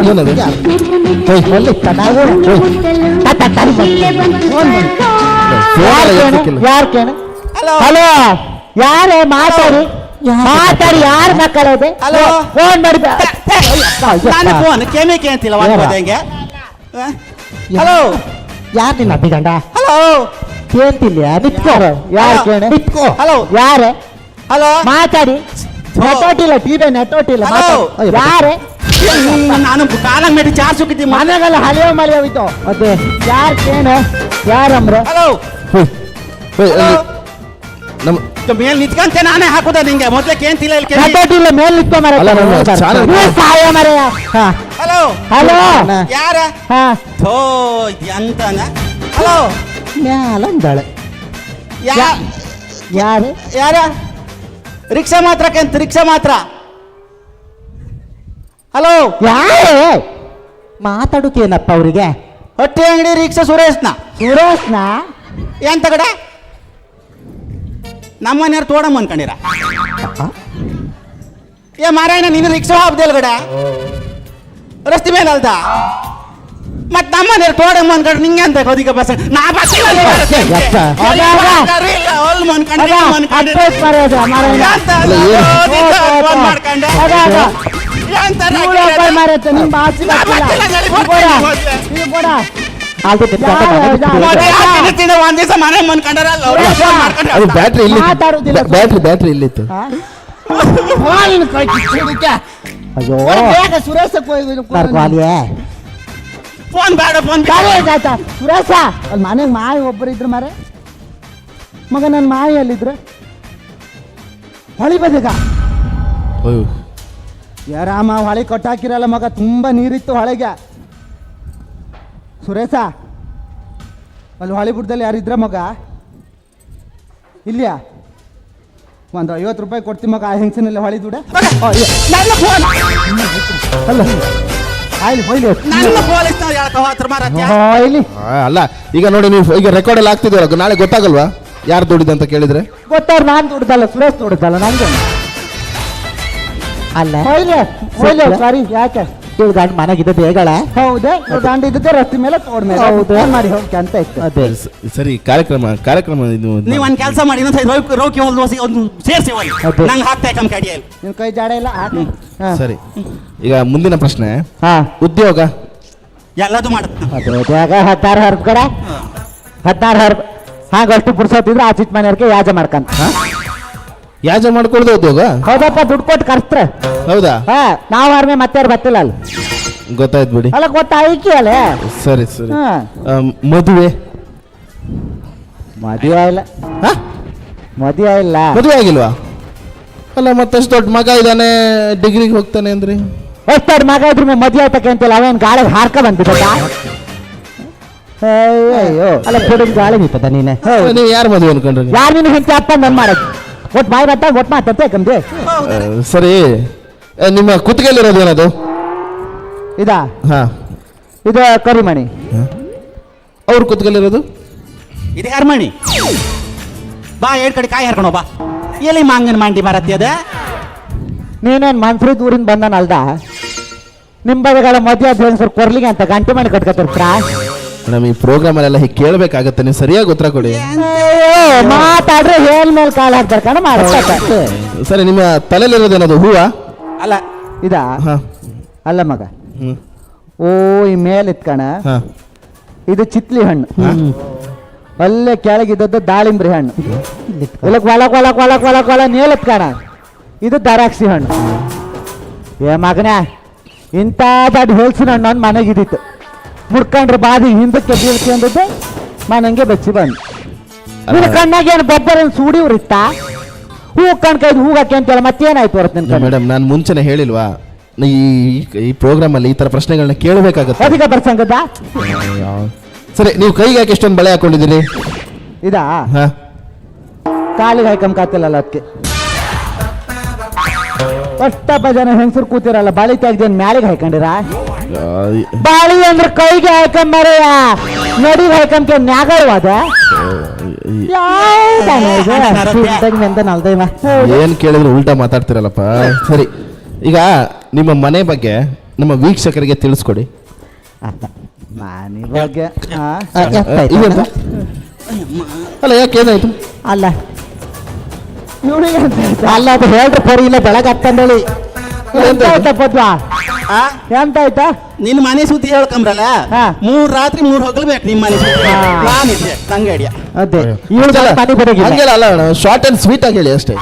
ಏನದು? ಯಾರು ಕೇಳ? ಹಲೋ ಹಲೋ, ಯಾರೇ ಮಾತಾಡಿ ಮಾತಾಡಿ, ಯಾರ ಮಕ್ಕಳದೆ? ಹಲೋ. ಫೋನ್ ಮಾಡಿ. ನಾನು ಫೋನ್ ಕೇಮೇಕೆ ಅಂತಿಲ್ಲ. ಹೆಂಗೆ ಹಲೋ ಯಾರು ನಿನ್ನ ಅಭಿಗಂಡ? ಹಲೋ ಕೇಳ್ತಿಲ್ಲ ನಿತ್ಕೋ ಯಾರು ಕೇಳಿ ನಿತ್ಕೋ ಹಲೋ ಯಾರೇ ಹಲೋ ಮಾತಾಡಿ ನೆಟ್ಟೋಟಿಲ್ಲ ಟಿವಿ ನೆಟ್ಟೋಟಿಲ್ಲ ಹಲೋ. ಯಾರೇ ನಾನು ಕಾಲಂಗ್ ಮೇಟಿ ಚಾರ್ ಸುಕ್ಕಿದ್ದಿ ಮನೆಗೆಲ್ಲ ಹಳೆಯ ಮಳೆ ಹೋಯ್ತು ಅದೇ ಯಾರು ಕೇಳು ಯಾರಮ್ರೆ ಹಲೋ ಹೋಯ್ ಹೋಯ್ ಅಲ್ಲಿ ನಮ್ಮ ಮೇಲ್ ನಿಂತ್ಕಂತೆ ನಾನೇ ಹಾಕುದ ನಿಂಗೆ ಮೊದ್ಲೇ ಕೇಂತಿಲ್ಲ ಇಲ್ಲಿ ಕೇಳಿ ನೆಟ್ಟೋಟಿಲ್ಲ ಮೇಲ್ ನಿಂತ್ಕೊ ಮರ ಅಲ್ಲ, ನಾನು ಚಾನಲ್- ಸಹಾಯ ಮರೆಯ ಹಾ ಹಲೋ ಹಲೋ ಯಾರ ಹಾ ಥೋ ಎಂತನ ಹಲೋ ಮ್ಯಾಲಂದಾಳೆ ಯಾರು ಯಾರ ರಿಕ್ಷಾ ಮಾತ್ರ ಕೆಂತ ರಿಕ್ಷಾ ಮಾತ್ರ ಹಲೋ ಯಾರೇ ಮಾತಾಡೋಕೇನಪ್ಪ ಅವ್ರಿಗೆ ಹೊಟ್ಟೆ ಅಂಗಡಿ ರಿಕ್ಷಾ ಸುರೇಶ್ನ ಸುರೇಶ್ನ ಎಂತ ಕಡೆ ನಮ್ಮನೆಯವ್ರು ತೋಡಮ್ಮ ಅನ್ಕೊಂಡಿರ ಏ ಮಾರಾಯಣ ನೀನು ರಿಕ್ಷಾ ಹಾಬ್ದಲ್ ಕಡೆ ರಸ್ತೆ ಮೇಲೆ ಅಲ್ದ ಮತ್ ನಮ್ಮನೆಯವ್ರು ತೋಡಮ್ಮ ಅನ್ಕೊಂಡು ನಿಂಗೆ ಅಂತ ಹೋದಿಗೆ ಬಸ್ ನಾ ಬಸ್ ಯಪ್ಪ. ಅಡ್ರೆಸ್ ಮರೆಯೋದು ಮಾರಾಯಣ ಮಾರತ್ತೆ ನಿಮ್ ಆಚೆ ಕೊಡ ಆಲ್ದು ಒಂದ್ ದಿವಸ ಮನೆ ಮನ್ಕೊಂಡಾರಲ್ಲ ಅದು ಬ್ಯಾಟ್ರಿ ಇಲ್ಲಿ ಮಾತಾಡೋದಿಲ್ಲ. ಬ್ಯಾಟ್ರಿ ಇಲ್ಲಿತ್ತು ಅಯ್ಯೋ ಬೇಗ ಸುರೇಶ ಕರ್ಕೋಲಿಯೇ ಫೋನ್ ಬೇಡ ಫೋನ್ ಸುರೇಶ ಅಲ್ಲಿ ಮನೆಗೆ ಮಾಯಿ ಒಬ್ಬರು ಇದ್ರು ಮಾರೆ ಮಗ ನನ್ನ ಮಾಯಿ ಅಲ್ಲಿದ್ರು ಹೊಳಿ ಬದಗ ಅಯ್ಯೋ ಯಾರಾಮ ಹೊಳಿ ಕೊಟ್ಟಾಕಿರಲ್ಲ ಮಗ ತುಂಬಾ ನೀರಿತ್ತು ಹೊಳೆಗೆ ಸುರೇಶ ಅಲ್ಲಿ ಹೊಳಿ ಬುಡ್ದಲ್ಲಿ ಯಾರಿದ್ರ ಮಗ ಇಲ್ಲಿಯಾ ಒಂದು 50 ರೂಪಾಯಿ ಕೊಡ್ತೀನಿ ಮಗ ಆ ಹೆಂಗಸಿನಲ್ಲಿ ಹೊಳಿ ದುಡ ನನ್ನ ಫೋನ್ ಅಲ್ಲ ಆಯ್ಲಿ ಹೊಯ್ಲಿ ನನ್ನ ಪೊಲೀಸ್ ಹೇಳ್ಕೊ ಹೋತ್ರ ಮಾರತ್ಯ ಇಲ್ಲಿ ಅಲ್ಲ ಈಗ ನೋಡಿ ನೀವು ಈಗ ರೆಕಾರ್ಡ್ ಎಲ್ಲ ಆಗ್ತಿದ್ವಲ್ಲ ನಾಳೆ ಗೊತ್ತಾಗಲ್ವಾ ಯಾರು ದುಡಿದ ಅಂತ ಕೇಳಿದ್ರೆ ಗೊತ್ತವ್ರು ನಾನು ದುಡ್ದಲ್ಲ ಸುರೇಶ್ ದುಡ್ದಲ್ಲ ನಂಗೆ ಅಲ್ಲ ಹೊಯ್ಲಿ ಸಾರಿ ಯಾಕೆ ಇವ್ಳು ಗಂಡು ಮನೆಗಿದ್ದದ್ದು ಹೇಗಳ ಹೌದೇ ದಾಂಡ ಇದ್ದದ್ದು ರಸ್ತೆ ಮೇಲೆ ತೋಡ್ ಮೇಲೆ ಹೌದು. ಏನ್ ಮಾಡಿ ಹೋಗಿ ಅಂತ ಇತ್ತು ಅದೇ ಸರಿ ಕಾರ್ಯಕ್ರಮ ಇದು ನೀವು ಒಂದ್ ಕೆಲಸ ಮಾಡಿ ಇನ್ನೊಂದ್ ರೋಕಿ ಒಂದು ಸೇರ್ಸಿ ಹೋಗಿ ಅದೇ. ನಂಗೆ ಹಾಕ್ತಾ ಕಮ್ ಕಡಿಯಲ್ಲಿ ನಿನ್ ಕೈ ಜಾಡ ಇಲ್ಲ ಹಾಕು. ಹಾ. ಸರಿ ಈಗ ಮುಂದಿನ ಪ್ರಶ್ನೆ ಹಾ ಉದ್ಯೋಗ ಎಲ್ಲದೂ ಮಾಡುತ್ತ ಅದು ಉದ್ಯೋಗ 16 ಹರ್ಬ್ ಕಡೆ 16 ಹರ್ಬ್ ಹಾಗಷ್ಟು ಪುಡ್ಸೋತಿದ್ರೆ ಆ ಚಿಕ್ಕ ಮನೆಯವ್ರಿಗೆ ಯಾಜ ಮಾಡ್ಕಂತ ಯಾಜ ಮಾಡ್ಕೊಳ್ದು ಉದ್ಯೋಗ ಹೌದಪ್ಪ ದುಡ್ಡು ಕೊಟ್ಟು ಕರ್ಸ್ತ್ರ ಹೌದಾ ಹಾ ನಾವ್ ಆರ್ಮೆ ಮತ್ತೆ ಯಾರು ಬರ್ತಿಲ್ಲ ಅಲ್ಲಿ ಗೊತ್ತಾಯ್ತು ಬಿಡಿ ಅಲ್ಲ ಗೊತ್ತಾಯ್ಕಿ ಅಲ್ಲ ಸರಿ ಸರಿ ಹಾ ಮದುವೆ ಮದುವೆ ಇಲ್ಲ ಹಾ? ಮದುವೆ ಇಲ್ಲ ಮದುವೆ ಆಗಿಲ್ವಾ ಅಲ್ಲ ಮತ್ತಷ್ಟು ದೊಡ್ಡ ಮಗ ಇದ್ದಾನೆ ಡಿಗ್ರಿಗೆ ಹೋಗ್ತಾನೆ ಅಂದ್ರಿ ಎಷ್ಟು ಮಗ ಇದ್ರ ಮೇಲೆ ಮದುವೆ ಆಯ್ತಕ್ಕೆ ಅಂತಿಲ್ಲ ಅವೇನ್ ಗಾಳಿಗೆ ಹಾರ್ಕ ಬಂದ್ಬಿಟ್ಟ ಅಯ್ಯೋ ಅಲ್ಲ ಕೊಡೋದು ಗಾಳಿ ನಿಂತದ ನೀನೆ ನೀವು ಯಾರು ಮದುವೆ ಅನ್ಕೊಂಡ್ರಿ ಯಾರು ನಿನ್ ಹೆಂಡತಿ ಅಪ್ಪ ನನ್ ಮಾಡಕ್ ಒಟ್ಟು ಬಾಯಿ ಬತ್ತ ಒಟ್ಟು ಮಾತಂತೆ ಕಮ್ದೆ ಸರಿ ನಿಮ್ಮ ಕುತ್ತಿಗೆಯಲ್ಲಿರೋದು ಏನದು ಇದಾ ಹಾ ಇದು ಕರಿಮಣಿ ಅವ್ರ ಕುತ್ತಿಗೆಯಲ್ಲಿರೋದು ಇದು ಹರ್ಮಣಿ ಬಾ ಎರಡ್ ಕಡೆ ಕಾಯಿ ಹರ್ಕೊಂಡು ಬಾ ಎಲ್ಲಿ ಮಾಂಗನ ಮಂಡಿ ಬರತ್ತೆ ಅದ ನೀನೇನ್ ಮನ್ಸೂರಿ ಊರಿಂದ ಬಂದನ ಅಲ್ದ ನಿಮ್ ಬದಗಳ ಮದುವೆ ಹೆಂಗಸರು ಕೊರ್ಲಿಗೆ ಅಂತ ಗಂಟೆ ಮಾಡಿ ಕಟ್ಕೊತಾರ ಮೇಡಮ್ ಈ ಪ್ರೋಗ್ರಾಮ್ ಅಲ್ಲೆಲ್ಲ ಹೀಗೆ ಕೇಳಬೇಕಾಗತ್ತೆ ನೀವು ಸರಿಯಾಗಿ ಉತ್ತರ ಕೊಡಿ ಮಾತಾಡ್ರೆ ಹೇಳ್ ಮೇಲೆ ಕಾಲ್ ಹಾಕ್ತಾರ ಕಣ ಮಾಡ್ತಾರೆ ಸರಿ ನಿಮ್ಮ ತಲೆಯಲ್ಲಿರೋದು ಏನದು ಹೂವ ಅಲ್ಲ ಇದಾ ಹಾ ಅಲ್ಲ ಮಗ ಹ್ಮ್ ಓ ಈ ಮೇಲ್ ಇತ್ಕಣ ಹಾ ಇದು ಚಿತ್ಲಿ ಹಣ್ಣು ಅಲ್ಲೇ ಕೆಳಗಿದ್ದದ್ದು ದಾಳಿಂಬ್ರಿ ಹಣ್ಣು ಇಲ್ಲಕ್ ಒಳಕ್ ನೇಲತ್ ಕಾಣ ಇದು ದರಾಕ್ಷಿ ಹಣ್ಣು ಏ ಮಗನ ಇಂಥ ದೊಡ್ಡ ಹೆಲ್ಸಿನ ಹಣ್ಣು ನನ್ನ ಮನೆಗಿದ್ದಿತ್ತು ಮುಡ್ಕೊಂಡ್ರೆ ಬಾದಿ ಹಿಂದಕ್ಕೆ ಬೀಳ್ಕೊಂಡದ್ದು ಮನಂಗೆ ಬೆಚ್ಚಿ ಬಂದು ನಿನ್ನ ಕಣ್ಣಾಗ ಏನು ಗೊಬ್ಬರ ಸೂಡಿ ಉರಿತ್ತ ಹೂ ಕಣ್ಕೈದು ಹೂಗಕ್ಕೆ ಅಂತೇಳಿ ಮತ್ತೇನಾಯ್ತು ಹೊರತು ನಿನ್ ಕಣ್ಣು ಮೇಡಮ್ ನಾನು ಮುಂಚೆನೆ ಹೇಳಿಲ್ವಾ ಈ ಪ್ರೋಗ್ರಾಮ್ ಅಲ್ಲಿ ಈ ತರ ಪ್ರಶ್ನೆಗಳನ್ನ ಕೇಳಬೇಕಾಗತ್ತೆ ಅಧಿಕ ಬರ್ಸಂಗದ ಸರಿ ನೀವು ಕೈಗೆ ಯಾಕೆ ಎಷ್ಟೊಂದು ಬಳೆ ಹಾಕೊಂಡಿದ್ದೀರಿ ಇದಾ ಹಾ ಕಾಲಿಗೆ ಹಾಕಂಕಾತಿಲ್ಲಲ್ಲ ಅದಕ್ಕೆ ಅಷ್ಟಪ್ಪ ಜನ ಹೆಂಗಸರು ಕೂತಿರಲ್ಲ ಬಾಳಿ ತೆಗ್ದೇನ್ ಮ್ಯಾಲಿಗೆ ಹಾಕೊಂಡಿರ ಬಾಳಿ ಅಂದ್ರೆ ಕೈಗೆ ಹಾಕೊಂಬಾರಯ್ಯ ನಡಿಗೆ ಹಾಕಂತ ನ್ಯಾಗವಾದ ಏನ್ ಕೇಳಿದ್ರು ಉಲ್ಟಾ ಮಾತಾಡ್ತಿರಲ್ಲಪ್ಪ ಸರಿ ಈಗ ನಿಮ್ಮ ಮನೆ ಬಗ್ಗೆ ನಮ್ಮ ವೀಕ್ಷಕರಿಗೆ ತಿಳಿಸ್ಕೊಡಿ ಮನೆ ಬಗ್ಗೆ ಇದೆಂತ? ಅಲ್ಲ ಯಾಕೆ ಏನಾಯ್ತು ಅಲ್ಲ ಇವಳಿಗೆ ಅಲ್ಲ ಅದು ಹೇಳ್ರಿ ಪರಿ ಇಲ್ಲ ಬೆಳಗ್ಗೆ ಹತ್ತಂದೇಳಿ ಎಂತ ಆಯ್ತಾ ಪದ್ವಾ ಆ ಎಂತ ಆಯ್ತಾ ನಿನ್ ಮನೆ ಸುದ್ದಿ ಹೇಳ್ಕಂಬ್ರಲ್ಲ ಹಾ. 3 ರಾತ್ರಿ 3 ಹೋಗ್ಲೇಬೇಕು ನಿಮ್ ಮನೆ ಸುದ್ದಿ ಹಾ. ನಾನಿದ್ದೆ ನಂಗೆ ಅಡಿಯ ಅದೇ ಇವಳು ಮನೆ ಬರೋಗಿಲ್ಲ ಹಂಗೆಲ್ಲ ಅಲ್ಲ ಶಾರ್ಟ್ ಅಂಡ್ ಸ್ವೀಟ್ ಆಗಿ ಹೇಳಿ ಅಷ್ಟೇ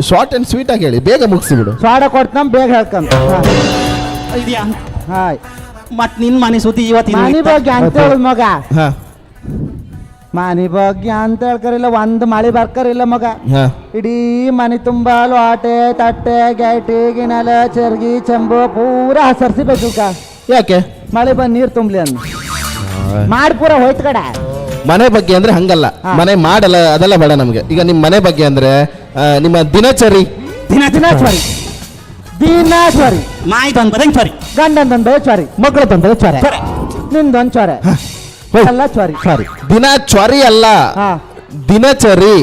ಶಾರ್ಟ್ ಅಂಡ್ ಸ್ವೀಟ್ ಆಗಿ ಹೇಳಿ ಬೇಗ ಮುಗಿಸಿಬಿಡು ಸ್ವಾಡ ಕೊಡ್ತಾನ ಬೇಗ ಹೇಳ್ಕಂತ ಇದೆಯಾ ಹಾಯ್ ಮತ್ ನಿನ್ ಮನೆ ಸುದ್ದಿ ಇವತ್ತಿನ ಮನೆ ಬಗ್ಗೆ ಅಂತ ಹೇಳುದು ಮಗ ಹಾ ಮನೆ ಬಗ್ಗೆ ಅಂತ ಹೇಳ್ಕರಿಲ್ಲ ಒಂದು ಮಳೆ ಬರ್ಕರಿಲ್ಲ ಮಗ ಹಾ ಇಡೀ ಮನೆ ತುಂಬಾ ಲೋಟೆ ತಟ್ಟೆ ಗೈಟಿ ಗಿನಲ ಚರ್ಗಿ ಚೆಂಬು ಪೂರ ಹಸರ್ಸಿಬೇಕು ಯಾಕೆ ಮಳೆ ಬಂದು ನೀರು ತುಂಬಲಿ ಅನ್ನು ಮಾಡಿ ಪೂರ ಹೋಯ್ತು ಕಡೆ ಮನೆ ಬಗ್ಗೆ ಅಂದ್ರೆ ಹಂಗಲ್ಲ ಹಾ. ಮನೆ ಮಾಡಲ್ಲ ಅದೆಲ್ಲ ಬೇಡ ನಮ್ಗೆ ಈಗ ನಿಮ್ ಮನೆ ಬಗ್ಗೆ ಅಂದ್ರೆ ನಿಮ್ಮ ದಿನಚರಿ ದಿನಾಚರಿ ದಿನಾಚರಿ ಮಾಯ್ತು ಅನ್ಬದಂಗ್ ಸರಿ ಗಂಡಂದೊಂದು ಚೊರಿ ಮಗಳದೊಂದು ಚೊರೆ ಸರಿ ನಿಂದೊಂದು ಚೊರೆ ಎಲ್ಲ ಚೊರಿ ಸಾರಿ ದಿನಚರಿ ಅಲ್ಲ ಹಾ ದಿನಚರಿ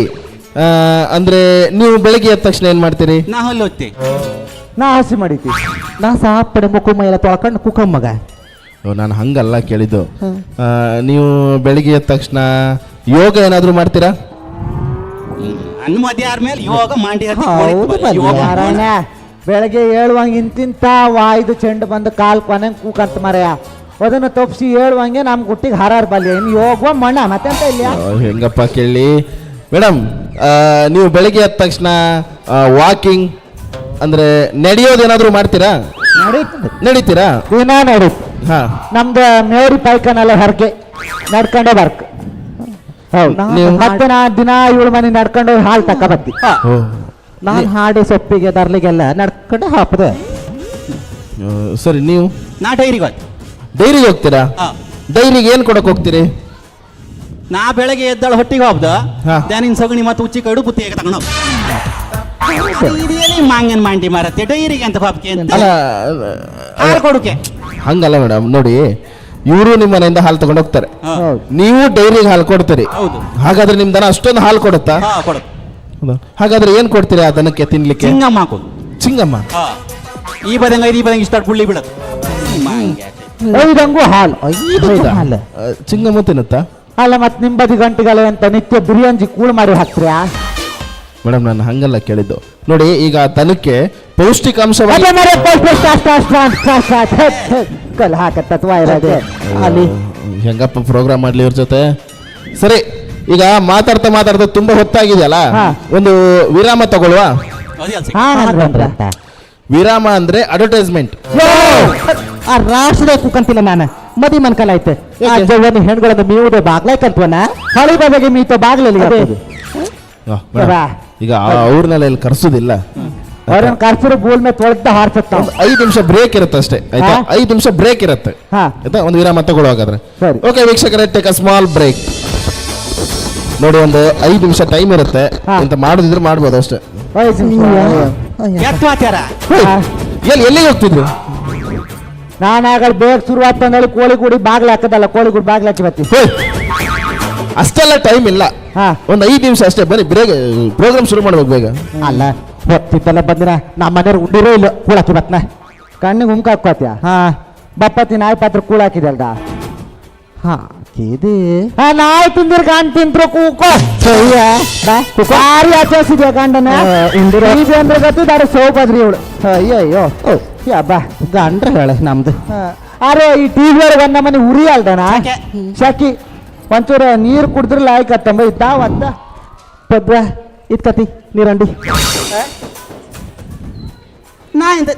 ಅಂದ್ರೆ ನೀವು ಬೆಳಿಗ್ಗೆ ಎದ್ದ ತಕ್ಷಣ ಏನ್ ಮಾಡ್ತೀರಿ ನಾ ಹೊಲ್ಲಿ ಹೋಗ್ತಿ ನಾ ಹಸಿ ಮಾಡಿತಿ ನಾ ಸಾಪಡೆ ಮುಖ ಮೈಲ ತೊಳ್ಕೊಂಡು ಕುಕ್ಕಮ್ಮ ಮಗ ನಾನು ಹಂಗಲ್ಲ ಕೇಳಿದ್ದು ನೀವು ಬೆಳಿಗ್ಗೆ ಎದ್ದ ತಕ್ಷಣ ಯೋಗ ಏನಾದ್ರು ಮಾಡ್ತೀರಾ ಅನುಮತಿ ಆದ್ಮೇಲೆ ಯೋಗ ಮಾಡಿ ಹೌದು ಮಲ್ಯ. ನಾರಾಯಣ ಬೆಳಗ್ಗೆ ಏಳುವಂಗೆ ಇಂತಿಂತ ವಾಯ್ದು ಚೆಂಡು ಬಂದು ಕಾಲ್ ಕೊನೆಗೆ ಕೂಕಂತ ಮರೆಯ ಅದನ್ನು ತಪ್ಪಿಸಿ ಏಳುವಂಗೆ ನಮ್ಮ ಗುಟ್ಟಿಗೆ ಹಾರಾರ್ ಬಲ್ಯ ಇನ್ನು ಯೋಗ ಮಣ್ಣ ಮತ್ತೆಂತ ಇಲ್ಲ ಹೆಂಗಪ್ಪ ಕೇಳಿ ಮೇಡಮ್ ನೀವು ಬೆಳಿಗ್ಗೆ ಎದ್ದ ತಕ್ಷಣ ವಾಕಿಂಗ್ ಅಂದ್ರೆ ನಡೆಯೋದೇನಾದ್ರು ಮಾಡ್ತೀರಾ ನಡೀತದೆ ನಡೀತೀರಾ ದಿನ ನಡೀತು ಹಾ ನಮ್ದು ಮೇವ್ರಿ ಪೈಕನೆಲ್ಲ ಹೊರಗೆ ನಡ್ಕೊಂಡೇ ಬರ್ಕ್ ಹೌದು ನೀವು- ಮತ್ತೆ ನಾ ದಿನ ಇವಳು ಮನೆ ನಡ್ಕೊಂಡು ಹಾಲು ತಕ ಬತ್ತಿ ನಾನು ಹಾಡಿ ಸೊಪ್ಪಿಗೆ ದರ್ಲಿಗೆಲ್ಲ ನಡ್ಕೊಂಡು ಹಾಪದೆ ಸರಿ ನೀವು ನಾ ಡೈರಿಗೆ ಹೋಯ್ತು ಡೈರಿಗೆ ಹೋಗ್ತೀರಾ ಡೈರಿಗೆ ಏನ್ ಕೊಡಕ್ ಹೋಗ್ತೀರಿ ನಾ ಬೆಳಗ್ಗೆ ಎದ್ದಾಳ ಹೊಟ್ಟಿಗೆ ಹೋಗ್ದ ಹಾ. ದಾನಿನ ಸಗಣಿ ಮತ್ತು ಉಚ್ಚಿ ಕಡು ಬುತ್ತಿಗೆ ತಗೊಂಡು ಮಾಂಗನ್ ಮಾಂಟಿ ಮಾರತ್ತೆ ಡೈರಿಗೆ ಅಂತ ಪಾಪಕ್ಕೆ ಅಂತ ಅಲ್ಲ ಹಾಲು ಕೊಡುಕೆ ಹಂಗಲ್ಲ ಮೇಡಮ್ ನೋಡಿ ಇವರು ನಿಮ್ಮ ಮನೆಯಿಂದ ಹಾಲು ತಗೊಂಡು ಹೋಗ್ತಾರೆ ಹಾ. ಹೌದು ನೀವು ಡೈರಿಗೆ ಹಾಲು ಕೊಡ್ತೀರಿ ಹೌದು ಹಾಗಾದ್ರೆ ನಿಮ್ ದನ ಅಷ್ಟೊಂದು ಹಾಲು ಕೊಡುತ್ತಾ ಹಾ ಕೊಡು ಹೌದಾ? ಹಾಗಾದ್ರೆ ಏನ್ ಕೊಡ್ತೀರಿ ಆ ದನಕ್ಕೆ ತಿನ್ಲಿಕ್ಕೆ ಚಿಂಗಮ್ಮ ಹಾಕೋದು ಚಿಂಗಮ್ಮ ಹಾ ಈ ಬದಂಗ ಈ ಬದಂಗ ಇಷ್ಟ ಕುಳ್ಳಿ ಬಿಡದು ಐದಂಗೂ ಹಾಲು ಹೌದಾ? ಅಲ್ಲ ಚಿಂಗಮ್ಮ ತಿನ್ನುತ್ತಾ ಅಲ್ಲ ಮತ್ತೆ ನಿಂಬದಿ ಗಂಟೆಗಳು ಅಂತ ನಿತ್ಯ ಬಿರಿಯಾನಿ ಕೂಳು ಮಾಡಿ ಹಾಕ್ತೀರಾ ಮೇಡಮ್ ನಾನು ಹಂಗಲ್ಲ ಕೇಳಿದ್ದು ನೋಡಿ ಈಗ ಆ ದನಕ್ಕೆ ಪೌಷ್ಟಿಕಾಂಶ ಅದೇ ಮರೆ ಕಲ್ ಹಾಕತ್ತ ಇರೋದೆ ಅಲ್ಲಿ ಹೆಂಗಪ್ಪ ಪ್ರೋಗ್ರಾಮ್ ಮಾಡ್ಲಿ ಇವ್ರ ಜೊತೆ ಸರಿ ಈಗ ಮಾತಾಡ್ತಾ ತುಂಬಾ ಹೊತ್ತಾಗಿದೆಯಲ್ಲ ಹಾ. ಒಂದು ವಿರಾಮ ತಗೊಳ್ವಾ ಹಾ ಅಂತ ವಿರಾಮ ಅಂದ್ರೆ ಅಡ್ವರ್ಟೈಸ್ಮೆಂಟ್ ಆ ರಾಷ್ಟ್ರದ ಕುಕ್ಕಂತಿಲ್ಲ ನಾನು ಮದಿ ಮನ್ಕಲ್ ಆಯ್ತು ಆ ಏಕೆ? ಜವ್ವನ ಹೆಣ್ಗಳನ್ನ ಮೀವುದೇ ಬಾಗ್ಲಾಯ್ಕಂತ್ವನ ಹಳಿ ಬದಗೆ ಮೀತ ಬಾಗ್ಲಲ್ಲಿ ಅದೇ. ಬಾ. ಈಗ ಅವ್ರನ್ನೆಲ್ಲ ಇಲ್ಲಿ ಕರ್ಸೋದಿಲ್ಲ ಅವ್ರನ್ನ ಕರ್ಸಿರೋ ಗೋಲ್ ಮೇಲೆ ತೊಳೆದ ಹಾರ್ಸತ್ತ 5 ನಿಮಿಷ ಬ್ರೇಕ್ ಇರುತ್ತೆ ಅಷ್ಟೇ ಆಯ್ತಾ ಹಾ? 5 ನಿಮಿಷ ಬ್ರೇಕ್ ಇರುತ್ತೆ ಹಾ ಆಯ್ತಾ ಒಂದು ವಿರಾಮ ತಗೊಳ್ಳುವಾಗಾದ್ರೆ ಸರಿ. ಓಕೆ ವೀಕ್ಷಕರೇ ಟೇಕ್ ಅ ಸ್ಮಾಲ್ ಬ್ರೇಕ್ ನೋಡಿ ಒಂದು 5 ನಿಮಿಷ ಟೈಮ್ ಇರುತ್ತೆ ಹಾ. ಅಂತ ಮಾಡೋದಿದ್ರೆ ಮಾಡ್ಬೋದು ಅಷ್ಟೇ ಎತ್ತು ಆಚಾರ ಎಲ್ಲಿಗೆ ಹೋಗ್ತಿದ್ರು ನಾನು ಆಗ ಬೇಗ ಶುರುವಾತ್ ಅಂದೇಳಿ ಕೋಳಿ ಗುಡಿ ಬಾಗ್ಲ ಹಾಕದಲ್ಲ ಕೋಳಿ ಗುಡಿ ಬಾಗ್ಲ ಹಾಕಿ ಬರ್ತೀನಿ ಹೋಯ್. ಅಷ್ಟೆಲ್ಲ ಟೈಮ್ ಇಲ್ಲ ಹಾ ಒಂದು 5 ನಿಮಿಷ ಅಷ್ಟೇ ಬನ್ನಿ ಬ್ರೇಕ್ ಪ್ರೋಗ್ರಾಮ್ ಶುರು ಮಾಡ್ಬೇಕು ಬೇಗ ಅಲ್ಲ ಹೊತ್ತಿದ್ದಲ್ಲ ಬಂದಿನ ನಮ್ಮ ಮನೆಯವ್ರು ಉಂಡಿರೋ ಇಲ್ಲ ಕೂಳಾಕಿ ಬತ್ನ ಕಣ್ಣಿಗೆ ಹುಮ್ಕ ಹಾಕ್ಕೋತ್ಯ ಹಾ ಬಪ್ಪತ್ತಿ ನಾಯಿ ಪಾತ್ರ ಕೂಳ ಹಾಕಿದಲ್ದ ಹಾ ಇದು ಆ ನಾಯಿ ತಿಂದಿರ್ ಕಾಣ್ ತಿಂತ್ರು ಕೂಕೋ ಭಾರಿ ಆಚರಿಸಿದ್ಯಾ ಗಂಡನ ಇಂದಿರಾ. ಇದು ಅಂದ್ರೆ ಗೊತ್ತು ದಾಡ ಸೋಪದ್ರಿ ಇವಳು ಅಯ್ಯಯ್ಯೋ ಬಾ ಗಂಡ್ರ ಹೇಳ ನಮ್ದು ಅರೆ ಈ ಟಿವಿ ಒಂದ ಮನೆ ಉರಿ ಅಲ್ದನ ಯಾಕೆ? ಶಾಕಿ ಒಂಚೂರು ನೀರು ಕುಡಿದ್ರೆ ಲಾಯ್ಕತ್ತಂಬ ಇದ್ದಾವ ಅಂತ ಪದ್ರ ಇತ್ಕತಿ ನೀರಂಡಿ ನಾ ಎಂತ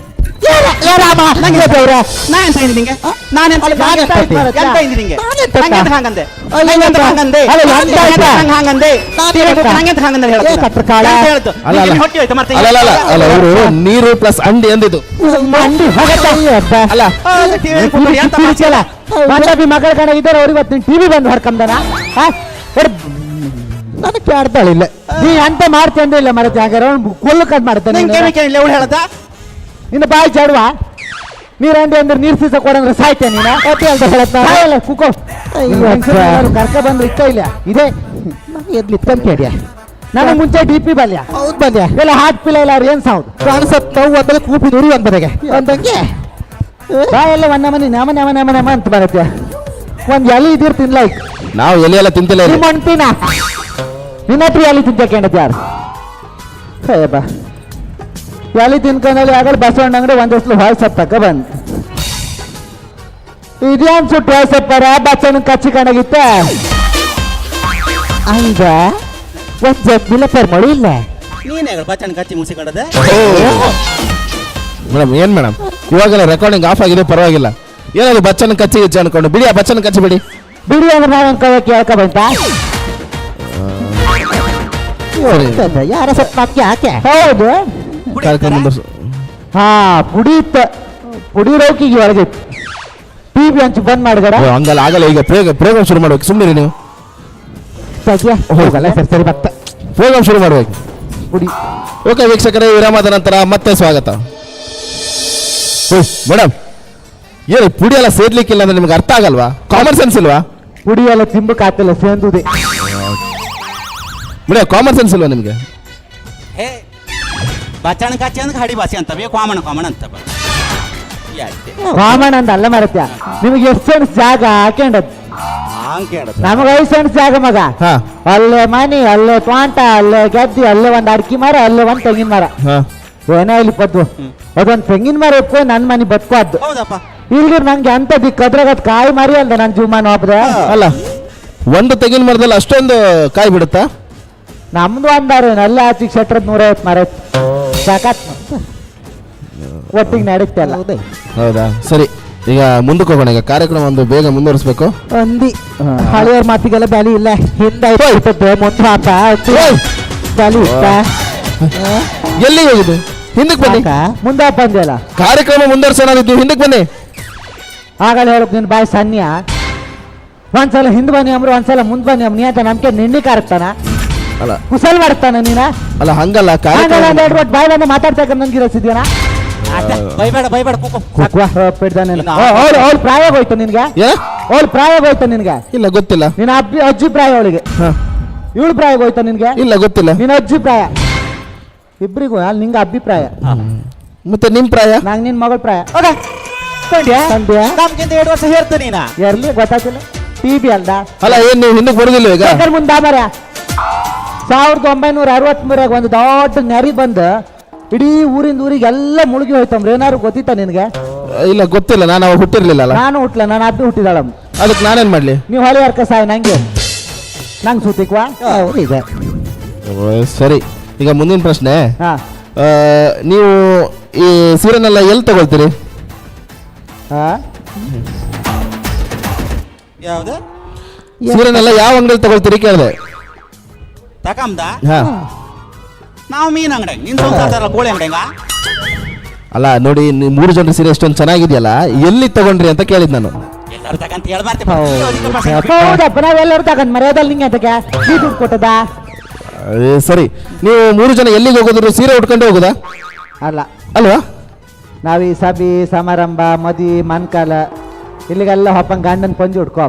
ನಂಗೆ ದೇವ್ರ ನಾ ಎಂತ ಹಿಂದಿ ನಿಂಗೆ ನಾನೆಂತ ಅಲ್ಲಿ ಗಾಡಿ ಎಂತ ಸ್ಟಾರ್ಟ್ ಮಾಡುತ್ತಾ? ಹಿಂದಿ ನಿಂಗೆ ನಾನೆಂತ ನಂಗೆಂತ ಹಾಗಂದೆ ಅಲ್ಲ, ನಂಗೆಂತ ಹಾಗಂದೆ ಅಲ್ಲ, ಎಂತ ಆಯ್ತಾ? ನಂಗೆ ಹಾಗಂದೆ ನಂಗೆಂತ ಹಾಗಂದೆ ಏ, ಕಟ್ರ ಕಾಳ. ಅಲ್ಲ ಅಲ್ಲ ಹೊಟ್ಟೆ ಹೋಯ್ತು ಮತ್ತೆ ಅಲ್ಲ ಅಲ್ಲ ಅಲ್ಲ ಅವರು ನೀರು ಪ್ಲಸ್ ಅಂಡಿ ಅಂದಿದ್ದು ಮಂಡಿ ಅಲ್ಲ ಪಂಜಾಬಿ ಮಗಳ ಕಣ ಇದ್ದಾರೆ ಅವ್ರಿಗೆ ಇವತ್ತು ಟಿವಿ ಬಂದು ಹೊಡ್ಕಂದನ ನನಗೆ ಕೇಳ್ತಾಳಿಲ್ಲ ನೀ ಅಂತ ಮಾಡ್ತಂದ್ರೆ ಇಲ್ಲ ಮರತ್ತೆ ಹಾಗಾರ ಕೊಲ್ಲು ಕದ್ ಮಾಡ್ತಾನೆ ಕೇಳಿಲ್ಲ ಅವಳು ಹೇಳದ ಇನ್ನು ಬಾಯಿ ಜಾಡುವ ನೀರಂಡಿ ಅಂದ್ರೆ ನೀರ್ ಸೀಸ ಕೊಡಂದ್ರೆ ಸಾಯ್ತೆ ನೀನ ಅತಿ ಅಂತ ಹೇಳತ್ತ ಕುಕೋ ಕರ್ಕ ಬಂದ್ರೆ ಇಕ್ಕ ಇಲ್ಲ ಇದೆ ಎದ್ಲಿ ತಂಕೇಡ್ಯ ನನಗೆ ಮುಂಚೆ ಡಿ ಪಿ ಬಲ್ಯ ಹೌದು ಬಂದ್ಯ ಎಲ್ಲ ಹಾಟ್ ಪಿಲ್ಲ ಇಲ್ಲ ಅವ್ರು ಏನ್ ಸಾವ್ದು ಕಾಣಿಸತ್ತವು ಅಂದ್ರೆ ಕೂಪಿ ನುರಿ ಒಂದರೆಗೆ ಒಂದಂಗೆ ಬಾ ಎಲ್ಲ ಒಂದ ಮನೆ ನಮ ಅಂತ ಬರುತ್ತೆ ಒಂದ್ ಎಲೆ ಇದಿರ್ ತಿನ್ಲೈಕ್ ನಾವು ಎಲೆ ಎಲ್ಲ ತಿಂತಿಲ್ಲ ಇಲ್ಲಿ. ನಿಮ್ಮ ಅಂಟಿನ ನಿನ್ನ ಹತ್ರ ಎಲೆ ತಿಂತಕ್ಕಂಡದ್ ಯಾರು ಬಾ ಎಲೆ ತಿನ್ಕೊಂಡಲ್ಲಿ ಆಗಲ್ಲ ಬಸವಣ್ಣ ಅಂಗಡಿ ಒಂದಷ್ಟು ಹೊಳಸತ್ತಕ್ಕ ಬಂದ್ ಇದೇನ್ ಸುಟ್ಟು ಹೊಳಸಪ್ಪರ ಬಚ್ಚನ ಕಚ್ಚಿ ಕಣಗಿತ್ತ ಅಲ್ದ ಒಂದ್ ಜಗ್ಗಿಲ್ಲ ಪರ್ಮಳು ಇಲ್ಲ ನೀನೇ ಬಚ್ಚನ್ ಕಚ್ಚಿ ಮುಗಿಸಿಕೊಂಡದೆ ಮೇಡಮ್ ಏನ್ ಮೇಡಮ್ ಇವಾಗೆಲ್ಲ ರೆಕಾರ್ಡಿಂಗ್ ಆಫ್ ಆಗಿದೆ ಪರವಾಗಿಲ್ಲ ಏನಾದ್ರು ಬಚ್ಚನ ಕಚ್ಚಿ ಗಿಚ್ಚಿ ಅನ್ಕೊಂಡು ಬಿಡಿ ಆ ಬಚ್ಚನ ಕಚ್ಚಿ ಬಿಡಿ ಬಿಡಿ ಅಂದ್ರೆ ನಾವೇನ್ ಕೇಳ್ಕೊ ಬಂತ ಯಾರ ಸ್ವಲ್ಪ ಯಾಕೆ ಹೌದು ಕಾರ್ಯಕ್ರಮ ಮುಂದುವರ್ಸು. ಹಾ ಪುಡಿ ರೋಕಿಗೆ ಒಳಗೆ ಟಿವಿ ಹಂಚು ಬಂದ್ ಮಾಡಿದಾರ ಓ, ಹಂಗಲ್ಲ ಆಗಲ್ಲ ಈಗ ಪ್ರೋಗ್ರಾಮ್ ಶುರು ಮಾಡ್ಬೇಕು ಸುಮ್ಮನೆ ನೀವು ಹೋಗಲ್ಲ ಸರಿ ಮತ್ತೆ ಪ್ರೋಗ್ರಾಮ್ ಶುರು ಮಾಡ್ಬೇಕು ಪುಡಿ ಓಕೆ ವೀಕ್ಷಕರೇ ವಿರಾಮದ ನಂತರ ಮತ್ತೆ ಸ್ವಾಗತ ಮೇಡಮ್ ಏನು ಪುಡಿ ಎಲ್ಲ ಸೇರ್ಲಿಕ್ಕಿಲ್ಲ ಅಂದ್ರೆ ನಿಮ್ಗೆ ಅರ್ಥ ಆಗಲ್ವಾ ಕಾಮನ್ ಸೆನ್ಸ್ ಇಲ್ವಾ ಪುಡಿ ಎಲ್ಲ ತಿಂಬಕ್ ಆಗ್ತಿಲ್ಲ ಸೇಂದುದೆ ಮೇಡಮ್ ಕಾಮನ್ ಸೆನ್ಸ್ ಇಲ್ವಾ ನಿಮ್ಗೆ ಹೇ ಬಚ್ಚನ್ ಕಚ್ಚಿ ಅಂದ್ರೆ ಹಡಿ ಬಾಸಿ ಅಂತ ಬೇಕು ಕಾಮಣ ಅಂತ ಕಾಮನ್ ಅಂತ ಅಲ್ಲ ಮರತ್ಯ ನಿಮಗೆ ಎಷ್ಟು ಸೆನ್ಸ್ ಜಾಗ ಹಾಕೊಂಡದ್ ನಮಗ 5 ಸೆನ್ಸ್ ಜಾಗ ಮಗ ಹಾ ಅಲ್ಲೇ ಮನಿ ಅಲ್ಲೇ ತೋಂಟ ಅಲ್ಲೇ ಗೆದ್ದಿ ಅಲ್ಲೇ ಒಂದ್ ಅಡಿಕೆ ಮರ ಅಲ್ಲೇ ಒಂದ್ ತೆಂಗಿನ ಮರ ಹಾ ಏನೋ ಇಲ್ಲಿ ಪದ್ವು ಅದೊಂದ್ ತೆಂಗಿನ ಮರ ಇಟ್ಕೊಂಡು ನನ್ ಮನಿ ಬದುಕೋದ್ದು ಹೌದಪ್ಪ ಇಲ್ಲಿ ನಂಗೆ ಅಂತ ದಿಕ್ಕ ಅದ್ರಾಗದ್ ಕಾಯಿ ಮರಿ ಅಲ್ದ ನನ್ ಜೀವಮಾನ ಒಬ್ರೆ ಅಲ್ಲ ಒಂದು ತೆಂಗಿನ ಮರದಲ್ಲಿ ಅಷ್ಟೊಂದು ಕಾಯಿ ಬಿಡುತ್ತಾ ನಮ್ದು ಅಂದಾರ ಅಲ್ಲ ಆಚಿಗೆ ಶೆಟ್ರದ್ 150 ಮರ ಸಾಕಾತ್ ಒಟ್ಟಿಗೆ ನಡೀತೆ ಅಲ್ಲ ಹೌದಾ ಸರಿ ಈಗ ಮುಂದಕ್ಕೆ ಹೋಗೋಣ ಈಗ ಕಾರ್ಯಕ್ರಮ ಒಂದು ಬೇಗ ಮುಂದುವರಿಸ್ಬೇಕು ಅಂದಿ ಹಳೆಯವ್ರ ಮಾತಿಗೆಲ್ಲ ಬ್ಯಾಲಿ ಇಲ್ಲ ಹಿಂದಾಯ್ತು ಇರ್ತದೆ ಮುಂದೆ ಮಾತ ಬ್ಯಾಲಿ ಇತ್ತ ಎಲ್ಲಿ ಹೋಗಿದ್ದು ಹಿಂದಕ್ಕೆ ಬನ್ನಿ ಮುಂದೆ ಬಂದಿಲ್ಲ ಕಾರ್ಯಕ್ರಮ ಮುಂದುವರ್ಸೋಣ ಹಿಂದಕ್ಕೆ ಬನ್ನಿ ಆಗಲ್ಲ ಹೇಳಕ್ ನಿನ್ ಬಾಯಿ ಸನ್ಯ ಒಂದ್ಸಲ ಹಿಂದ್ ಬನ್ನಿ ಅಂಬ್ರು ಒಂದ್ಸಲ ಮುಂದ್ ಬನ್ನಿ ನೀ ಅಂತ ನಮ್ಗೆ ನಿನ್ನೆ ಕಾರ್ತಾನ ಅಲ್ಲ ಕುಸಲ್ ಮಾಡ್ತಾನ ನೀನ ಅಲ್ಲ ಹಂಗಲ್ಲ ಆಗಲ್ಲ ಕಾರ್ಯಕ್ರಮ ಅಂತ ಬಾಯಿ ಬಂದು ಮಾತಾಡ್ತಕ್ಕ ನನ್ಗೆ ಇರೋಸಿದ್ಯಾನ ಬೈಬೇಡ ಕೂಕು ಅವ್ಳು ಪ್ರಾಯ ಹೋಯ್ತು ನಿನ್ಗೆ ಏ ಅವ್ಳು ಪ್ರಾಯ ಹೋಯ್ತು ನಿನ್ಗೆ ಇಲ್ಲ ಗೊತ್ತಿಲ್ಲ ನಿನ್ನ ಅಜ್ಜಿ ಪ್ರಾಯ ಅವಳಿಗೆ ಹಾ ಇವಳು ಪ್ರಾಯ ಹೋಯ್ತು ನಿನ್ಗೆ ಇಲ್ಲ ಗೊತ್ತಿಲ್ಲ ನಿನ್ನ ಅಜ್ಜಿ ಪ್ರಾಯ ಇಬ್ರಿಗೂ ಅಲ್ಲಿ ನಿಂಗೆ ಅಭಿಪ್ರಾಯ ಮತ್ತೆ ನಿಮ್ ಪ್ರಾಯ ನಂಗೆ ನಿನ್ ಮಗಳ ಪ್ರಾಯ ಕಂಡ್ಯಾ ನಮ್ಗಿಂತ 2 ವರ್ಷ ಹೇರ್ತ ನೀನ ಎರ್ಲಿ ಗೊತ್ತಾಗ್ತಿಲ್ಲ ಟಿವಿ ಅಲ್ದ ಅಲ್ಲ ಏನ್ ನೀವು ಹಿಂದಕ್ಕೆ ಬರುದಿಲ್ಲ ಈಗ ಮುಂದ ಮರ್ಯ 1963 ಒಂದು ದೊಡ್ಡ ನೆರಿ ಬಂದು ಇಡೀ ಊರಿಂದ ಊರಿಗೆ ಎಲ್ಲ ಮುಳುಗಿ ಹೋಯ್ತಂಬ್ರಿ ಏನಾರು ಗೊತ್ತಿತ್ತ ನಿನ್ಗೆ ಇಲ್ಲ ಗೊತ್ತಿಲ್ಲ ನಾನು ಅವಾಗ ಹುಟ್ಟಿರ್ಲಿಲ್ಲ ಅಲ್ಲ ನಾನು ಹುಟ್ಲ ನಾನು ಅಬ್ಬಿ ಹುಟ್ಟಿದಾಳ ಅದಕ್ಕೆ ನಾನೇನ್ ಮಾಡ್ಲಿ ನೀವು ಹೊಳೆ ವರ್ಕ ಸಾಯ ನಂಗೆ ಸೂತಿಕ್ವಾ ಇದೆ ಸರಿ ಈಗ ಮುಂದಿನ ಪ್ರಶ್ನೆ ಹಾ ನೀವು ಈ ಸೀರೆನೆಲ್ಲ ಎಲ್ಲಿ ತಗೊಳ್ತೀರಿ ಹಾ ಯಾವ್ದು ಸೀರೆನೆಲ್ಲ ಯಾವ ಅಂಗಡಿಯಲ್ಲಿ ತಗೊಳ್ತೀರಿ ಕೇಳಿದೆ ತಕಂದ ಹಾ ನಾವು ಮೀನ್ ಅಂಗಡಿ ನಿನ್ ಸಂಸಾರ ಕೋಳಿ ಅಂಗಡಿಂಗ ಅಲ್ಲ ನೋಡಿ ನೀವು 3 ಜನರ ಸೀರೆ ಎಷ್ಟೊಂದು ಚೆನ್ನಾಗಿದೆಯಲ್ಲ ಎಲ್ಲಿ ತಗೊಂಡ್ರಿ ಅಂತ ಕೇಳಿದ್ ನಾನು ಎಲ್ಲರೂ ತಕಂತ ಹೇಳ್ಬಾರ್ತಿ ಹೌದಪ್ಪ ನಾವೆಲ್ಲರೂ ತಗೊಂಡ್ ಮರ್ಯಾದಲ್ ನಿಂಗೆ ಅದಕ್ಕೆ ನೀ ದುಡ್ಡು ಕೊಟ್ಟದ ಸರಿ ನೀವು 3 ಜನ ಎಲ್ಲಿಗೆ ಹೋಗೋದ್ರು ಸೀರೆ ಉಟ್ಕೊಂಡೆ ಹೋಗುದಾ ಅಲ್ಲ ಅಲ್ವಾ ನಾವ್ ಈ ಸಭೆ ಸಮಾರಂಭ ಮದಿ ಮನ್ಕಾಲ ಇಲ್ಲಿಗೆಲ್ಲ ಹೊಪ್ಪಂಗ್ ಗಂಡನ್ ಪಂಜಿ ಉಟ್ಕೋ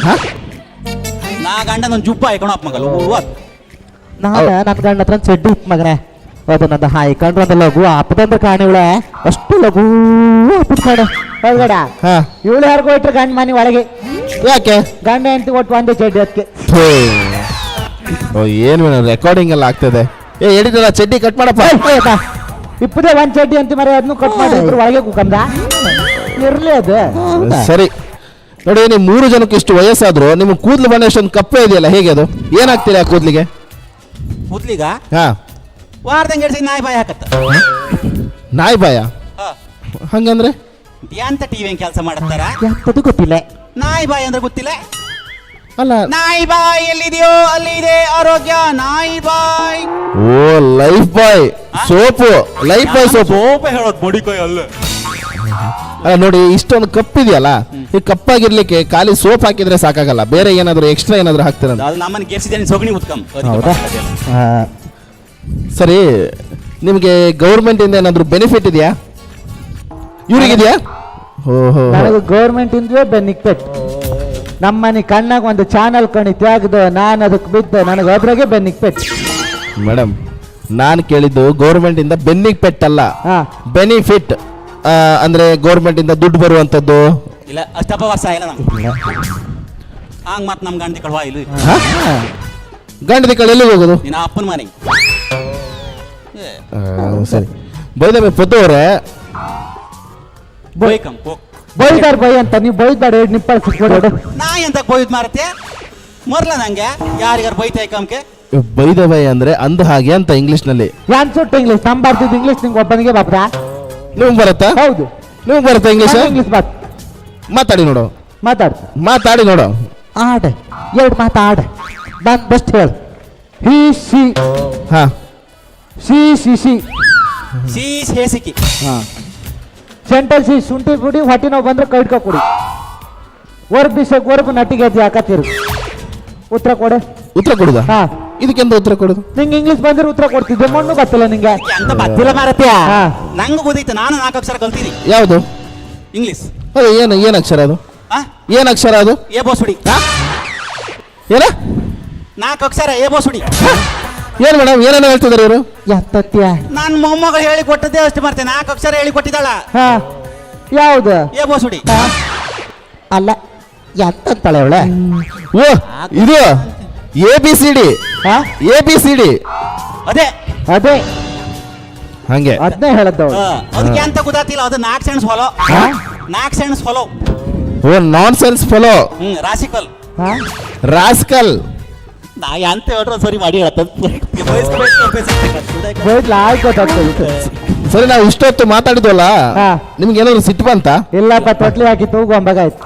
ಹಾ ನಾ ಗಂಡ ನನ್ನ ಜುಬ್ಬ ಹಾಕೊಂಡು ಮಗಲು ನಾನು ನನ್ನ ಗಂಡ ಹತ್ರ ಚಡ್ಡಿ ಇತ್ತು ಮಗನೇ ಅದು ನಂದು ಹಾಯ್ಕೊಂಡ್ರು ಒಂದು ಲಘು ಅಪ್ಪದಂದ್ರೆ ಕಾಣಿವಳೆ ಅಷ್ಟು ಲಘು ಅಪ್ಪದ ಕಾಣ ಹೊರಗಡ ಹಾ ಇವಳು ಯಾರಿಗೂ ಇಟ್ರು ಗಂಡ ಮನೆ ಒಳಗೆ ಯಾಕೆ ಗಂಡ ಹೆಂಡತಿ ಒಟ್ಟು ಒಂದೇ ಚಡ್ಡಿ ಅದಕ್ಕೆ ಓ ಏನು ರೆಕಾರ್ಡಿಂಗ್ ಎಲ್ಲ ಆಗ್ತದೆ ಏ ಹೇಳಿದ್ರಲ್ಲ ಚಡ್ಡಿ ಕಟ್ ಮಾಡಪ್ಪ ಇಪ್ಪದೇ ಒಂದ್ ಚಡ್ಡಿ ಅಂತ ಮರ ಅದನ್ನು ಕಟ್ ಮಾಡಿದ್ರು ಒಳಗೆ ಕುಕ್ಕಂದ ಇರ್ಲಿ ಅದು ಸರಿ ನೋಡಿ ನೀವು 3 ಜನಕ್ಕೆ ಇಷ್ಟು ವಯಸ್ಸಾದ್ರು ನಿಮ್ಮ ಕೂದಲು ಬಣ್ಣ ಎಷ್ಟೊಂದು ಕಪ್ಪೆ ಇದೆಯಲ್ಲ ಹೇಗೆ ಅದು ಏನಾಗ್ತಿಲ್ಲ ಆ ಕೂದ್ಲಿಗೆ ಕೂದ್ಲಿಗ ಹಾ ವಾರದಂಗೆ ಎಡ್ಸಿ ನಾಯಿ ಬಾಯಿ ಹಾಕತ್ತ ನಾಯಿ ಬಾಯ ಹಂಗಂದ್ರೆ ಎಂತ ಟಿವಿ ಕೆಲಸ ಮಾಡತ್ತಾರ ಎಂತದು ಗೊತ್ತಿಲ್ಲ ನಾಯಿ ಬಾಯಿ ಅಂದ್ರೆ ಗೊತ್ತಿಲ್ಲ ಅಲ್ಲ ನಾಯಿ ಬಾಯಿ ಎಲ್ಲಿದೆಯೋ ಅಲ್ಲಿ ಇದೆ ಆರೋಗ್ಯ ನಾಯಿ ಬಾಯ್ ಓ ಲೈಫ್ ಬಾಯ್ ಸೋಪು ಲೈಫ್ ಬಾಯ್ ಸೋಪು ಹೇಳೋದು ಮಡಿಕಾಯಿ ಅಲ್ಲ ಅಲ್ಲ ನೋಡಿ ಇಷ್ಟೊಂದು ಕಪ್ಪಿದೆಯಲ್ಲ ಈ ಕಪ್ಪಾಗಿರ್ಲಿಕ್ಕೆ ಖಾಲಿ ಸೋಪ್ ಹಾಕಿದ್ರೆ ಸಾಕಾಗಲ್ಲ ಬೇರೆ ಏನಾದ್ರು ಎಕ್ಸ್ಟ್ರಾ ಏನಾದ್ರು ಹಾಕ್ತೀರ ಅದು ನಮ್ಮನ್ನ ಗೆರ್ಸಿದ್ದೇನೆ ಸೊಗಣಿ ಉತ್ಕಮ್ ಹೌದಾ ಸರಿ ನಿಮಗೆ ಗೌರ್ಮೆಂಟ್ ಇಂದ ಏನಾದ್ರು ಬೆನಿಫಿಟ್ ಇದೆಯಾ ಇವ್ರಿಗಿದೆಯಾ ಓಹೋ ನನಗೆ ಗೌರ್ಮೆಂಟ್ ಇಂದವೇ ಬೆನ್ನಿಗೆ ಪೆಟ್ಟು ನಮ್ಮನೆ ಕಣ್ಣಾಗ ಒಂದು ಚಾನಲ್ ಕಣಿ ತ್ಯಾಗದು ನಾನು ಅದಕ್ಕೆ ಬಿದ್ದು ನನಗೆ ಒಬ್ರಾಗೆ ಬೆನ್ನಿಗೆ ಪೆಟ್ಟು ಮೇಡಮ್ ನಾನು ಕೇಳಿದ್ದು ಗೌರ್ಮೆಂಟ್ ಇಂದ ಬೆನ್ನಿಗೆ ಪೆಟ್ಟಲ್ಲ ಹಾ ಬೆನಿಫಿಟ್ ಅಂದ್ರೆ ಗೌರ್ಮೆಂಟ್ ಇಂದ ದುಡ್ಡು ಬರುವಂತದ್ದು ಇಲ್ಲ ಅಷ್ಟಪ್ಪ ವರ್ಷ ಇಲ್ಲ ನಮ್ಗೆ ಹಂಗ ಮತ್ ನಮ್ ಗಂಡ ಕಳ್ವಾ ಇಲ್ಲಿ ಗಂಡದಿ ಕಡೆ ಎಲ್ಲಿಗೆ ಹೋಗೋದು ನಿನ್ನ ಅಪ್ಪನ ಮನೆಗೆ ಸರಿ ಬೈದ ಪದ್ದು ಅವರೇ ಬೋಯ್ಕಂ ಬೈದಾರ್ ಬೈ ಅಂತ ನೀವು ಬೈದಾಡ ನಿಪ್ಪಳ ಸಿಕ್ಕೋಡು ನಾ ಎಂತ ಬೋಯ್ದು ಮಾರತ್ತೆ ಮರ್ಲ ನಂಗೆ ಯಾರಿಗಾರು ಬೈತಾ ಕಮ್ಕೆ ಬೈದ ಬೈ ಅಂದ್ರೆ ಅಂದ ಹಾಗೆ ಅಂತ ಇಂಗ್ಲಿಷ್ ನಲ್ಲಿ. ಯಾನ್ ಸುಟ್ಟು ಇಂಗ್ಲಿಷ್ ನಮ್ ಬರ್ತಿದ್ದು ಇಂಗ್ಲಿಷ್ ನಿಂಗೆ ಒಬ್ಬನಿಗೆ ಬಾಪ್ರಾ. ನಿಮ್ಗೆ ಬರುತ್ತಾ? ಹೌದು ನಿಮ್ಗೆ ಬರುತ್ತಾ ಇಂಗ್ಲಿಷ್? ಇಂಗ್ಲಿಷ್ ಬಾತ್ ಮಾತಾಡಿ ನೋಡು. ಮಾತಾಡಿ ನೋಡು. ಆಡ 2 ಮಾತು ಆಡ. ನಾನು ಬೆಸ್ಟ್ ಹೇಳು. ಹಿ ಸಿ ಹಾ ಸಿ ಸಿ ಸಿ ಶೀಶ್ ಹೇಸಿಕಿ ಸೆಂಟಲ್ ಸಿ ಶುಂಠಿ ಪುಡಿ ಹೊಟ್ಟೆ ನೋವು ಬಂದ್ರೆ ಕೈ ಇಟ್ಕೊ ಕುಡಿ. ವರ್ಗು ನಟ್ಟಿಗೆ ಹೆಜ್ಜೆ ಹಾಕತ್ತಿರು. ಉತ್ತರ ಕೊಡೆ. ಉತ್ತರ ಕೊಡುದ? ಹಾ ಇದಕ್ಕೆಂತ ಉತ್ತರ ಕೊಡುದು? ನಿಂಗೆ ಇಂಗ್ಲಿಷ್ ಬಂದ್ರೆ ಉತ್ತರ ಕೊಡ್ತಿದ್ದೆ, ಮಣ್ಣು ಗೊತ್ತಿಲ್ಲ ನಿಂಗೆ. ಅಂತ ಬತ್ತಿಲ್ಲ ಮಾರತ್ಯ. ಹಾ. ನಂಗೂ ಗೊತ್ತೈತೆ, ನಾನು 4 ಅಕ್ಷರ ಕಲ್ತೀನಿ ಯಾವುದು? ಇಂಗ್ಲಿಷ್. ಅದು ಏನ್ ಅಕ್ಷರ ಅದು? ಆ ಏನ್ ಅಕ್ಷರ ಅದು? ಎ ಬೋಸುಡಿ. ಏನ 4 ಅಕ್ಷರ ಎ ಬೋಸುಡಿ. ಏನ್ ಮೇಡಮ್ ಏನೇನು ಹೇಳ್ತಿದಾರೆ ಇವರು? ಎತ್ತತ್ಯ ನಾನು ಮೊಮ್ಮಗಳು ಹೇಳಿ ಕೊಟ್ಟದ್ದೇ ಅಷ್ಟು ಮಾಡ್ತೇನೆ. 4 ಅಕ್ಷರ ಹೇಳಿ ಕೊಟ್ಟಿದ್ದಾಳ. ಹಾ ಯಾವ್ದು? ಎ ಬೋಸುಡಿ. ಅಲ್ಲ ಎಂತಂತಾಳೆ ಅವಳೆ. ಓ ಇದು ABCD. ಹಾ ABCD ಅದೇ ಅದೇ ಹಂಗೆ. ಅದನ್ನೇ ಹೇಳದ್ದವಳು. ಅದಕ್ಕೆ ಅಂತ ಗೊತ್ತಾತಿಲ್ಲ. ಅದು 4 ಸೆನ್ಸ್ ಫಾಲೋ. 4 sense fellow. ಓ ನಾನ್ ಸೆನ್ಸ್ ಫೆಲೋ. ರಾಸಿಕಲ್. ಹಾ ರಾಸ್ಕಲ್. ನಾ ಅಂತ ಹೇಳ್ರ ಸರಿ ಮಾಡಿ ಬೈದ್ಲ ಆಯ್ತು ಗೊತ್ತಾಗ್ತದೆ. ಸರಿ, ನಾವು ಇಷ್ಟೊತ್ತು ಮಾತಾಡಿದ್ವಲ್ಲ, ಹಾ. ನಿಮ್ಗೆ ಏನಾದ್ರು ಸಿಟ್ಟು ಬಂತ? ಇಲ್ಲಪ್ಪ ತೊಟ್ಲಿ ಹಾಕಿ ತೂಗು ಅಂಬಾಗಾಯ್ತು.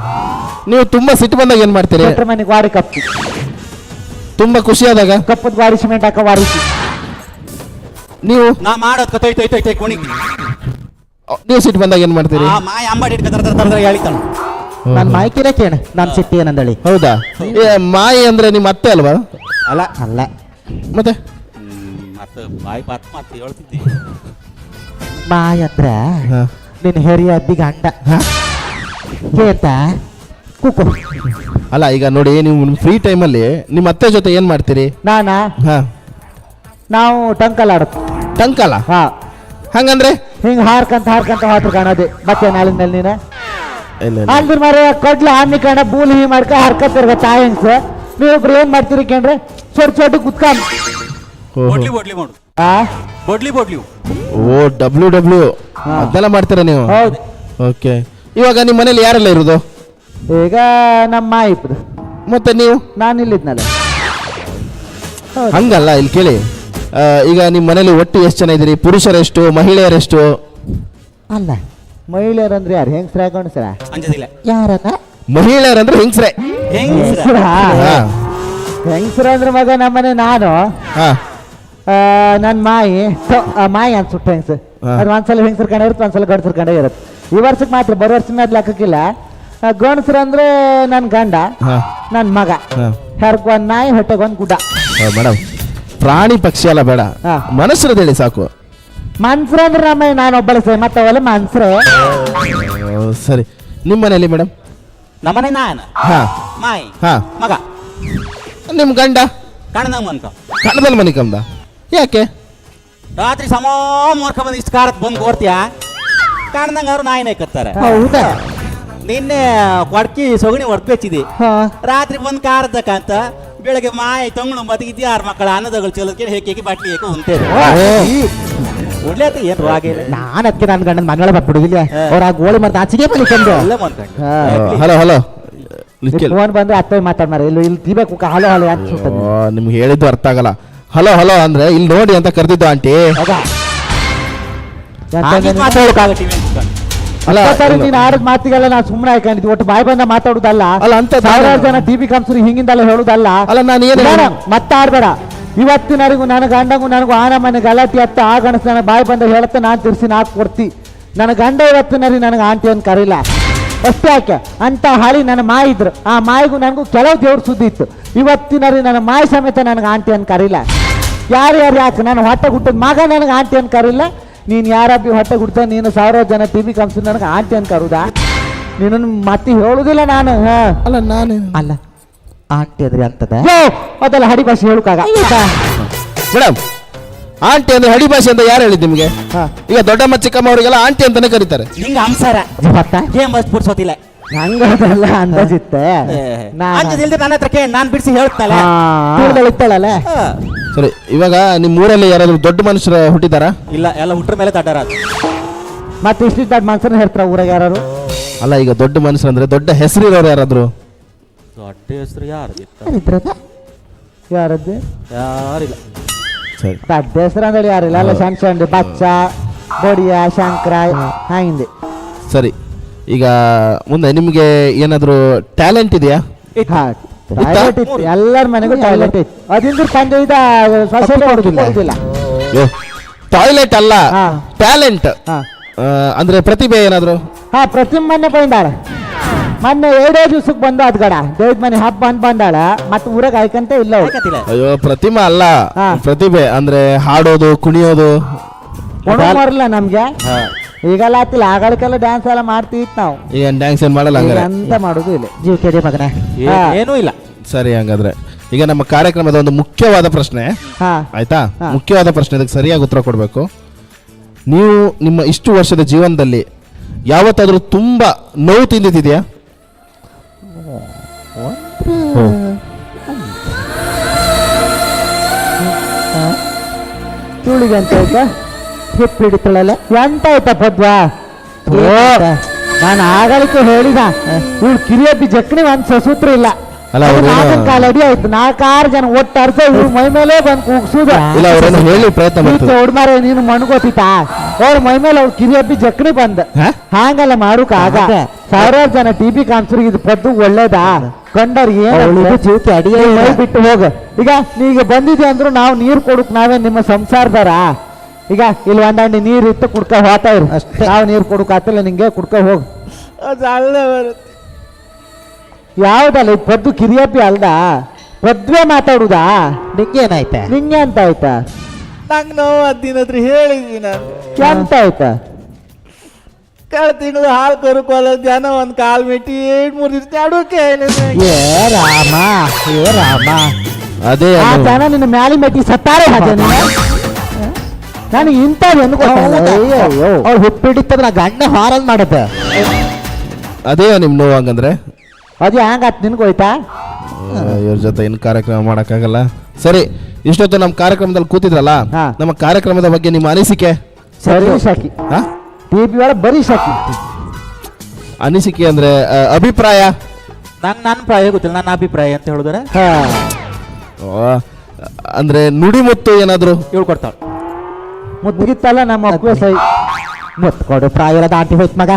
ನೀವು ತುಂಬಾ ಸಿಟ್ಟು ಬಂದಾಗ ಏನ್ ಮಾಡ್ತೀರಿ? ಕೊಟ್ರ ಮನೆಗೆ ವಾರಿ ಕಪ್ಪಿ ತುಂಬಾ ಖುಷಿ ಆದಾಗ ಕಪ್ಪದ ವಾರಿ ಸಿಮೆಂಟ್ ಹಾಕ ವಾರಿಸಿ. ನೀವು ನಾ ಮಾಡೋದ್ ತೈ ಕುಣಿ. ನೀವು ಸಿಟ್ಟು ಬಂದಾಗ ಏನ್ ಮಾಡ್ತೀರಿ? ಆ ಮಾಯ ಅಂಬಾಡಿ ಇಟ್ಕ ಹೇಳಿತಾನ. ನನ್ನ ಮಾಯ್ಕಿರ ಕೇಳ ನಾನು ಸಿಟ್ಟಿ ಏನಂದಳಿ. ಹೌದಾ? ಮಾಯಿ ಅಂದ್ರೆ ನಿಮ್ಮ ಅತ್ತೆ ಅಲ್ವಾ? ಅಲ್ಲ ಅಲ್ಲ ಮತ್ತೆ ಮತ್ತೆ ಬಾಯಿ ಪಾತ್ ಮತ್ತೆ ಹೇಳ್ತಿದ್ದಿ. ಮಾಯ ಅಂದ್ರ ಹಾ. ನಿನ್ನ ಹೆರಿಯ ಅದ್ದಿ ಗಂಡ. ಕೇತ ಕೂಕು. ಅಲ್ಲ ಈಗ ನೋಡಿ, ನೀವು ಫ್ರೀ ಟೈಮಲ್ಲಿ ನಿಮ್ಮ ಅತ್ತೆ ಜೊತೆ ಏನ್ ಮಾಡ್ತೀರಿ? ನಾನಾ ಹಾ ನಾವು ಟಂಕಲ್ ಆಡತ್. ಟಂಕಲ ಹಾ ಹಂಗಂದ್ರೆ? ಹಿಂಗ್ ಹಾರ್ಕಂತ ಹಾತ್ರ ಕಾಣೋದೆ. ಮತ್ತೆ ನಾಳಿನಲ್ಲಿ ನೀನ ಇಲ್ಲ ಇಲ್ಲ. ಅಂದ್ರ ಮರ ಕಡ್ಲ ಹಾನಿ ಕಾಣ ಬೂಲಿ ಮಾಡ್ಕ ಹರ್ಕತ್ತಿರ್ಗ ತಾಯನ್ಸ್. ನೀವೊಬ್ರು ಏನ್ ಮಾಡ್ತೀರಿ ಕೇಂದ್ರೆ ಚೊಟ್ ಕುತ್ಕೊಂಡ್ ಓಹೋ. ಬೋಡ್ಲಿ ಮಾಡು. ಆ ಬೋಡ್ಲಿ ಓ WW ಹಾ. ಅದೆಲ್ಲ ಮಾಡ್ತೀರಾ ನೀವು? ಹೌದು. ಓಕೆ. ಇವಾಗ ನಿಮ್ಮ ಮನೇಲಿ ಯಾರೆಲ್ಲ ಇರೋದು? ಈಗ ನಮ್ಮ ಮಾಯಿಪ್ದು ಮತ್ತೆ ನೀವು? ನಾನು ಇಲ್ಲಿದ್ನಲ್ಲ. ಹೌದು. ಹಂಗಲ್ಲ, ಇಲ್ಲಿ ಕೇಳಿ. ಈಗ ನಿಮ್ಮ ಮನೇಲಿ ಒಟ್ಟು ಎಷ್ಟು ಜನ ಇದ್ದೀರಿ? ಪುರುಷರೆಷ್ಟು, ಮಹಿಳೆಯರೆಷ್ಟು? ಅಲ್ಲ ಮಹಿಳೆಯರಂದ್ರೆ ಯಾರು? ಹೆಂಗ್ಸ್ರ ಗಂಡಸ್ರ? ಅಂಜದಿಲ್ಲ. ಯಾರನ್ನ ಮಹಿಳೆಯರಂದ್ರೆ ಹೆಂಗ್ಸ್ರೆ. ಹೆಂಗ್ಸ್ರ? ಹಾ ಹೆಂಗ್ಸ್ರ ಅಂದ್ರೆ ಮಗ ನಮ್ಮನೆ ನಾನು ಹಾ ನನ್ನ ಮಾಯಿ ಅನ್ಸುಟ್ಟು ಹೆಂಗ್ಸ್. ಹಾ. ಅದು ಒಂದ್ಸಲ ಹೆಂಗ್ಸರ್ ಕಂಡ ಇರುತ್ತೆ, ಒಂದ್ಸಲ ಗಂಡಸ್ರ ಕಂಡ ಇರುತ್ತೆ. ಈ ವರ್ಷಕ್ಕೆ ಮಾತ್ರ, ಬರೋ ವರ್ಷ ಮೇಲೆ ಲೆಕ್ಕಕ್ಕಿಲ್ಲ. ಗಂಡಸ್ರ ಅಂದ್ರೆ ನನ್ನ ಗಂಡ, ಹಾ ನನ್ನ ಮಗ. ಹಾ. ಹೆರ್ಗೊಂದ್ ನಾಯಿ, ಹೊಟ್ಟೆಗೊಂದ್ ಗುಡ್ಡ. ಮೇಡಮ್, ಪ್ರಾಣಿ ಪಕ್ಷಿ ಎಲ್ಲ ಬೇಡ, ಹಾ. ಮನುಷ್ಯರದ್ದು ಹೇಳಿ ಸಾಕು. ಮನ್ಸ್ರ ಅಂದ್ರೆ ನಮ್ಮ ನಾನು ಒಬ್ಬಳ ಮತ್ತೆ ಅವೆಲ್ಲ ಮನ್ಸ್ರೆ. ಸರಿ, ನಿಮ್ಮ ಮನೇಲಿ ಮೇಡಮ್? ನಮ್ಮನೆ ನಾನು ಹಾ ಮಾಯಿ ಹಾ. ಮಗ. ನಿಮ್ಮ ಗಂಡ ಕಣ್ಣದಂಗ ಅನ್ಕ ಕಣದಲ್ಲಿ ಮನೆ ಕಮ್ದ ಯಾಕೆ? ರಾತ್ರಿ ಸಮೋ ಮೂರ್ಖ ಬಂದು ಇಷ್ಟು ಕಾರತ್ ಬಂದು ಕೋರ್ತೀಯ ಕಾಣ್ದಂಗ ಅವ್ರು ನಾಯಿನೇ ಕತ್ತಾರೆ. ಹೌದಾ? ನಿನ್ನೆ ಕೊಡ್ಕಿ ಸೊಗಣಿ ಹೊಡ್ಬೇಚಿದಿ. ಹಾ ರಾತ್ರಿ ಬಂದು ಕಾರದಕ್ಕಂತ ಬೆಳಗ್ಗೆ ಮಾಯಿ ತಂಗಳು ಬದುಕಿದ್ದಿ 6 ಮಕ್ಕಳ ಅನ್ನದಗಳು ಚಲೋದಕ್ಕೆ ಹೇಗೆ ಬಾಟ್ಲಿ ಹೇಗೆ ಉಂಟೇದು ಒಳ್ಳೆ ಏನು ರೋಗ ಇಲ್ಲ. ನಾನು ಅದಕ್ಕೆ ನನ್ನ ಗಂಡನ ಮಗಳ ಬರ್ಬಿಡುದಿಲ್ಲ. ಅವ್ರ ಆ ಗೋಳಿ ಮರ್ದ ಆಚೆಗೆ ಮಲಿಕೊಂಡು. ಎಲ್ಲ ಮಾಡ್ಕೊಂಡು ಹಲೋ ಹಲೋ. ಫೋನ್ ಬಂದ್ರೆ ಅತ್ತ ಮಾತಾಡ್ಮಾರ. ಇಲ್ಲಿ ತಿಬೇಕು ಹಲೋ ಹಲೋ ಅಂತ ಸುಟ್ಟದ್ದು. ನಿಮ್ಗೆ ಹೇಳಿದ್ದು ಅರ್ಥ ಆಗಲ್ಲ. ಹಲೋ ಹಲೋ ಅಂದ್ರೆ ಇಲ್ಲಿ ನೋಡಿ ಅಂತ ಕರೆದಿದ್ದು ಆಂಟಿ. ಮಾತಾಡೋಕ್ಕಾಗತ್ತೀವಿ. ಅಲ್ಲ ನೀನ್ ಆಡದ್ ಮಾತಿಗೆಲ್ಲ ನಾ ಸುಮ್ಮನೆ ಹಾಕೊಂಡಿದ್ವಿ. ಒಟ್ಟು ಬಾಯಿ ಬಂದ ಮಾತಾಡುದಲ್ಲ. ಅಲ್ಲ, ಅಂತ ಸಾವಿರಾರು ಜನ ಟಿವಿ ಕಂಪ್ಸರು ಹಿಂಗಿಂದಲ್ಲ ಹೇಳುದಲ್ಲ. ಅಲ್ಲ, ನಾನು ಏನು ಮತ್ತೆ ಆಡ್ಬೇಡ. ಇವತ್ತಿನವರೆಗೂ ನನ್ನ ಗಂಡಂಗೂ ನನಗೂ ಆನ ಮನೆ ಗಲಾಟಿ ಅತ್ತ ಆ ಗಣಸ ನನಗೆ ಬಾಯಿ ಬಂದ ಹೇಳುತ್ತೆ, ನಾನು ತಿರ್ಸಿ ನಾಲ್ಕು ಕೊಡ್ತಿ. ನನ್ನ ಗಂಡ ಇವತ್ತಿನರಿ ನನಗೆ ಆಂಟಿ ಅಂತ ಕರೀಲ. ಅಷ್ಟೇ ಯಾಕೆ ಅಂತ ಹಾಳಿ ನನ್ನ ಮಾಯಿ ಇದ್ರು. ಆ ಮಾಯಿಗೂ ನನಗೂ ಕೆಲವು ದೇವ್ರ ಸುದ್ದಿ ಇತ್ತು. ಇವತ್ತಿನರಿ ನನ್ನ ಮಾಯಿ ಸಮೇತ ನನಗೆ ಆಂಟಿ ಅಂತ ಕರೀಲ. ಯಾರು ಯಾಕೆ ನಾನು ಹೊಟ್ಟೆ ಹುಟ್ಟದ ಮಗ ನನಗೆ ಆಂಟಿ ಅಂತ ಕರೀಲ. ನೀನು ಯಾರಬ್ಬಿ ಹೊಟ್ಟೆ ಹುಡ್ತ ನೀನು ಸಾವಿರಾರು ಜನ ಟಿವಿ ಕಂಪ್ಸ್ ನನಗೆ ಆಂಟಿ ಅಂತ ಕರುದಾ? ನೀನು ಮತ್ತೆ ಹೇಳುದಿಲ್ಲ ನಾನು. ಅಲ್ಲ ನಾನು ಅಲ್ಲ ಆಂಟಿ ಅಂದ್ರೆ ಅಂತದ ಅದೆಲ್ಲ ಹಡಿ ಭಾಷೆ ಹೇಳುಕಾಗ. ಮೇಡಮ್, ಆಂಟಿ ಅಂದ್ರೆ ಹಡಿ ಭಾಷೆ ಅಂತ ಯಾರು ಹೇಳಿದ್ ನಿಮ್ಗೆ? ಈಗ ದೊಡ್ಡಮ್ಮ ಚಿಕ್ಕಮ್ಮ ಅವರಿಗೆಲ್ಲ ಆಂಟಿ ಅಂತಾನೆ ಕರೀತಾರೆ. ಹಿಂಗ ಅಂಸಾರ ಏನ್ ಬಸ್ ಬಿಡ್ಸೋತಿಲ್ಲ. ಹಂಗದೆಲ್ಲ ಅಂದಾಜಿತ್ತೆ. ಅಂಜದಿಲ್ದೆ ನನ್ನ ಹತ್ರ ಕೇಳಿ ನಾನು ಬಿಡಿಸಿ ಹೇಳ್ತಲ್ಲ. ಇರ್ತಾಳಲ್ಲ. ಸರಿ, ಇವಾಗ ನಿಮ್ಮ ಊರಲ್ಲಿ ಯಾರಾದ್ರೂ ದೊಡ್ಡ ಮನುಷ್ಯರು ಹುಟ್ಟಿದಾರಾ? ಇಲ್ಲ, ಎಲ್ಲ ಹುಟ್ರ ಮೇಲೆ ತಡ್ಡಾರ. ಮತ್ತೆ ಇಷ್ಟಿದ್ದ ಮನ್ಸನ್ನ ಹೇಳ್ತಾರ ಊರಾಗ ಯಾರು? ಅಲ್ಲ, ಈಗ ದೊಡ್ಡ ಮನುಷ್ಯರು ಅಂದ್ರೆ ದೊಡ್ಡ ಹೆಸರಿರೋರು ಯಾರಾದ್ರು? ದೊಡ್ಡ ಹೆಸರು ಯಾರದಿತ್ತ ಇದ್ರದ ಯಾರದ್ದು ಯಾರಿಲ್ಲ. ಸರಿ ದೊಡ್ಡ ಹೆಸರು ಅಂದ್ರೆ ಯಾರಿಲ್ಲ ಅಲ್ಲ ಸಣ್ಣ ಸಣ್ಣ ಬಚ್ಚ ಬೊಡಿಯ ಶಂಕರ ಹಿಂದೆ. ಸರಿ, ಈಗ ಮುಂದೆ ನಿಮಗೆ ಏನಾದರೂ ಟ್ಯಾಲೆಂಟ್ ಇದೆಯಾ? ಟಾಯ್ಲೆಟ್ ಇತ್ತು, ಎಲ್ಲರ ಮನೆಗೂ ಟಾಯ್ಲೆಟ್ ಇತ್ತು. ಅದಿಂದ ತಂದೆ ಇದ ಸೊಸೈಟಿ ಕೊಡುದಿಲ್ಲ. ಟಾಯ್ಲೆಟ್ ಅಲ್ಲ, ಹಾ. ಟ್ಯಾಲೆಂಟ್ ಹಾ ಅಂದ್ರೆ ಪ್ರತಿಭೆ ಏನಾದ್ರು? ಹಾ ಪ್ರತಿ ಮೊನ್ನೆ ಬಂದಾಳ, ಮೊನ್ನೆ 2 ದಿವ್ಸಕ್ಕೆ ಬಂದು ಅದ್ಗಡ ದೇವ್ರ ಮನೆ ಹಬ್ಬ ಅಂತ ಬಂದಾಳ. ಮತ್ತೆ ಊರಾಗ ಆಯ್ಕಂತ ಇಲ್ಲ ಅವ್ಳು. ಯಾಕತ್ತಿಲ್ಲ? ಅಯ್ಯೋ ಪ್ರತಿಮೆ ಅಲ್ಲ, ಹಾ. ಪ್ರತಿಭೆ ಅಂದ್ರೆ ಹಾಡೋದು, ಕುಣಿಯೋದು. ಬರಲ್ಲ ನಮ್ಗೆ ಈಗೆಲ್ಲ ಆತಿಲ್ಲ, ಆಗಳಿಗೆಲ್ಲ ಡ್ಯಾನ್ಸ್ ಎಲ್ಲ ಮಾಡ್ತಿತ್ತು ನಾವು. ಈಗ ಡ್ಯಾನ್ಸ್ ಏನ್ ಮಾಡಲ್ಲ ಈಗ ಹಂಗಾರೆ? ಅಂತ ಮಾಡುದು ಇಲ್ಲ. ಜೀವ ಕೆಡಿ ಮಗನ, ಏನೂ ಇಲ್ಲ. ಸರಿ, ಹಂಗಾದ್ರೆ ಈಗ ನಮ್ಮ ಕಾರ್ಯಕ್ರಮದ ಒಂದು ಮುಖ್ಯವಾದ ಪ್ರಶ್ನೆ, ಹಾ ಆಯ್ತಾ? ಹಾ. ಮುಖ್ಯವಾದ ಪ್ರಶ್ನೆ, ಇದಕ್ಕೆ ಸರಿಯಾಗಿ ಉತ್ತರ ಕೊಡಬೇಕು. ನೀವು ನಿಮ್ಮ ಇಷ್ಟು ವರ್ಷದ ಜೀವನದಲ್ಲಿ ಯಾವತ್ತಾದ್ರೂ ತುಂಬಾ ನೋವು ತಿಂದಿದ್ಯಾ? ತುಳಿಗೆ ಅಂತ ಆಯ್ತಾ ಹಿಪ್ ಹಿಡಿತಳಲ್ಲ ಎಂತ ಆಯ್ತಾ ಪದ್ವಾ? ನಾನು ಆಗಳಿಕೆ ಹೇಳಿದ ಇವ್ಳು ಕಿರಿಯಬ್ಬಿ ಜಕ್ಣಿ ಒಂದ್ ಸಸೂತ್ರ ಇಲ್ಲ. ಅಲ್ಲ, ಅವ್ರೇನೋ- 4 ಕಾಲ ಅಡಿ ಆಯ್ತು, 4-6 ಜನ ಒಟ್ಟು ಅರ್ಥ ಇವ್ರ ಮೈ ಮೇಲೆ ಬಂದು ಕೂಗ್ಸುದ. ಇಲ್ಲ, ಅವರನ್ನು ಹೇಳಿ ಪ್ರಯತ್ನ ಮಾಡ್ತಾರೆ. ಹೊಡ್ಮಾರ ನೀನು ಮಣ್ಗೋತಿತಾ ಅವ್ರ ಮೈ ಮೇಲೆ ಅವ್ರ ಕಿರಿಯಬ್ಬಿ ಜಕ್ಣಿ ಬಂದ. ಹಾಂಗಲ್ಲ ಮಾಡುಕ ಆಗ 1000 ಜನ TB ಕಾನ್ಸರ್ಗೆ ಇದು ಪದ್ದು ಒಳ್ಳೇದಾ? ಕಂಡರ್ ಏನು ಜೀವಕ್ಕೆ ಅಡಿಗೆ ಮೈ ಬಿಟ್ಟು ಹೋಗ. ಈಗ ನೀಗ ಬಂದಿದ್ಯಾ ಅಂದ್ರು ನಾವು ನೀರು ಕೊಡಕ್ ನಾವೇ ನಿಮ್ಮ ಸಂಸಾರದಾರ. ಈಗ ಇಲ್ಲಿ ಒಂದಂಡಿ ನೀರು ಇತ್ತು ಕುಡ್ಕ ಹೋಗ್ತಾ ಇರು ಅಷ್ಟೇ. ನಾವು ನೀರು ಕೊಡಕ್ ಆತಿಲ್ಲ ನಿಂಗೆ, ಕುಡ್ಕ ಹೋಗ. ಯಾವ್ದಲ್ಲ ಈ ಪದ್ದು ಕಿರಿಯಪ್ಪಿ ಅಲ್ದ, ಪದ್ವೆ ಮಾತಾಡುದಾ? ನಿಂಗೇನಾಯ್ತ? ನಿಂಗೆ ಅಂತ ಆಯ್ತಾ? ನಂಗೆ ನೋವು ಹತ್ತಿನತ್ರ ಹೇಳಿದ್ವಿ ನಾನು. ಎಂತ ಆಯ್ತಾ? ಕಳೆದ ತಿಂಗಳು ಹಾಲು ಕರುಕೋಲ ಜನ ಒಂದು ಕಾಲ್ ಮೆಟ್ಟಿ 2-3 ದಿವಸ ಅಡುಗೆ ಏ ರಾಮ, ಏ ರಾಮ, ಅದೇ ಆ ಅದು. ಜನ ನಿನ್ನ ಮ್ಯಾಲಿ ಮೆಟ್ಟಿ ಸತ್ತಾರೆ ನನಗೆ ಇಂಥದ್ದು ಅವ್ಳು ಹುಟ್ಟಿಡಿತಂದ್ರ ಗಂಡ ಹಾರಲ್ ಮಾಡತ್ತ. ಅದೇ ನಿಮ್ ನೋವು ಹಂಗಂದ್ರೆ? ಅದು ಹ್ಯಾಂಗಾತ್ ನಿನ್ಗೆ ಹೋಯ್ತಾ? ಇವ್ರ ಜೊತೆ ಇನ್ನು ಕಾರ್ಯಕ್ರಮ ಮಾಡಕ್ಕಾಗಲ್ಲ. ಸರಿ, ಇಷ್ಟೊತ್ತು ನಮ್ಮ ಕಾರ್ಯಕ್ರಮದಲ್ಲಿ ಕೂತಿದ್ರಲ್ಲ, ಹಾ. ನಮ್ಮ ಕಾರ್ಯಕ್ರಮದ ಬಗ್ಗೆ ನಿಮ್ಮ ಅನಿಸಿಕೆ? ಸರಿ ಶಾಕಿ ಹಾ? TB ಒಳಗೆ ಬರೀ ಶಾಕಿ. ಅನಿಸಿಕೆ ಅಂದ್ರೆ ಅಭಿಪ್ರಾಯ? ನನ್ನ ಪ್ರಾಯ ಗೊತ್ತಿಲ್ಲ, ನನ್ನ ಅಭಿಪ್ರಾಯ ಅಂತ ಹೇಳಿದ್ರೆ ಹಾ ಓ, ಅಂದ್ರೆ ನುಡಿಮುತ್ತು ಏನಾದ್ರು? ಇವಳು ಕೊಡ್ತಾಳ. ಮುದ್ಗಿತ್ತಲ್ಲ ನಮ್ಮ ಮಕ್ಕಳು ಸೈ ಮುತ್ತು ಕೊಡು, ಪ್ರಾಯ ಎಲ್ಲ ದಾಟಿ ಹೋಯ್ತು ಮಗ.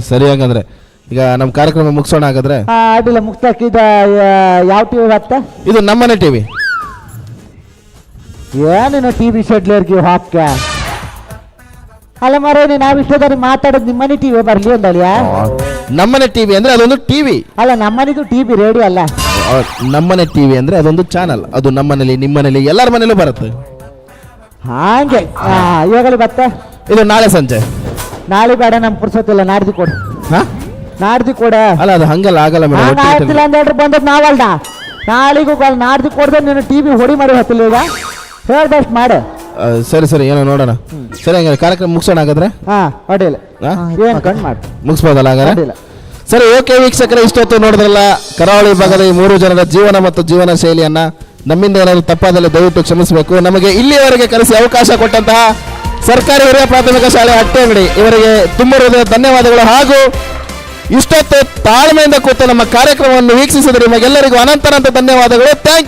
ಸರಿ, ಹಂಗಂದ್ರೆ ಈಗ ನಮ್ಮ ಕಾರ್ಯಕ್ರಮ ಮುಗಿಸೋಣ ಹಾಗಾದ್ರೆ. ಅಡ್ಡಿಲ್ಲ ಮುಕ್ತಾಕಿದ. ಯಾವ TV ಬತ್ತ? ಇದು ನಮ್ಮನೆ ಟಿವಿ. ಏನೇನು TV ಶೆಡ್ಲರ್ಗೆ ಹಾಕ ಅಲ್ಲ ಮರ ನಾವು ಇಷ್ಟದಾರಿ ಮಾತಾಡೋದು ನಿಮ್ಮನೆ TV ಬರ್ಲಿ ಅಂದಳಿಯಾ? ನಮ್ಮನೆ ಟಿವಿ ಅಂದ್ರೆ ಅದೊಂದು ಟಿವಿ ಅಲ್ಲ ನಮ್ಮನಿದು TV ರೇಡಿಯೋ ಅಲ್ಲ. ನಮ್ಮನೆ ಟಿವಿ ಅಂದ್ರೆ ಅದೊಂದು ಚಾನಲ್. ಅದು ನಮ್ಮನೇಲಿ, ನಿಮ್ಮನೇಲಿ, ಎಲ್ಲರ ಮನೇಲೂ ಬರುತ್ತೆ. ಹಾಗೆ ಇವಾಗಲೇ ಬತ್ತ. ಇದು ನಾಳೆ ಸಂಜೆ. ನಾಳೆ ಬೇಡ, ನಮ್ ಪುರ್ಸೊತ್ತಿಲ್ಲ, ನಾಡ್ದು ಕೊಡು. ಹಾ? ನಾಡ್ದು ಕೊಡ. ಅಲ್ಲ, ಅದು ಹಂಗಲ್ಲ, ಆಗಲ್ಲ ಹಂಗ ಆಗ್ತಿಲ್ಲ ಮೇಡಮ್. ಅಂತ ಹೇಳ್ರಿ ಬಂದದ್ ನಾವಲ್ದ. ನಾಳಿಗೂ ನಾಡ್ದು ಕೊಡ್ದೆ ನೀನು TV ಹೊಡಿ ಮಾಡಿ ಹೊತ್ತಿಲ್ಲ. ಈಗ ಹೇಳ್ದಷ್ಟು ಮಾಡು. ಸರಿ ಸರಿ, ಏನೋ ನೋಡೋಣ. ಸರಿ, ಹಂಗಾರೆ ಕಾರ್ಯಕ್ರಮ ಮುಗಿಸೋಣ ಹಾಗಾದ್ರೆ. ಹಾ ಅಡ್ಡಿಲ್ಲ, ಹಾ? ಏನ್ ಕಣ್ ಮಾಡು. ಮುಗಿಸ್ಬೋದಲ್ಲ ಹಾಗಾದ್ರೆ? ಅಡ್ಡಿಲ್ಲ. ಸರಿ, ಓಕೆ ವೀಕ್ಷಕರೇ, ಇಷ್ಟೊತ್ತು ನೋಡಿದ್ರಲ್ಲ ಕರಾವಳಿ ಭಾಗದ ಈ 3 ಜನರ ಜೀವನ ಮತ್ತು ಜೀವನ ಶೈಲಿಯನ್ನ. ನಮ್ಮಿಂದ ಏನಾದರೂ ತಪ್ಪಾದಲ್ಲಿ ದಯವಿಟ್ಟು ಕ್ಷಮಿಸಬೇಕು. ನಮಗೆ ಇಲ್ಲಿಯವರೆಗೆ ಕಲಿಸಿ ಅವಕಾಶ ಕೊಟ್ಟಂತಹ ಸರ್ಕಾರಿ ಹಿರಿಯ ಪ್ರಾಥಮಿಕ ಶಾಲೆ ಹಟ್ಟಿಯಂಗಡಿ ಇವರಿಗೆ ತುಂಬ ಹೃದಯ ಧನ್ಯವಾದಗಳು. ಹಾಗೂ ಇಷ್ಟೊತ್ತು ತಾಳ್ಮೆಯಿಂದ ಕೂತು ನಮ್ಮ ಕಾರ್ಯಕ್ರಮವನ್ನು ವೀಕ್ಷಿಸಿದರೆ ನಿಮಗೆಲ್ಲರಿಗೂ ಅನಂತ ಧನ್ಯವಾದಗಳು. Thank you.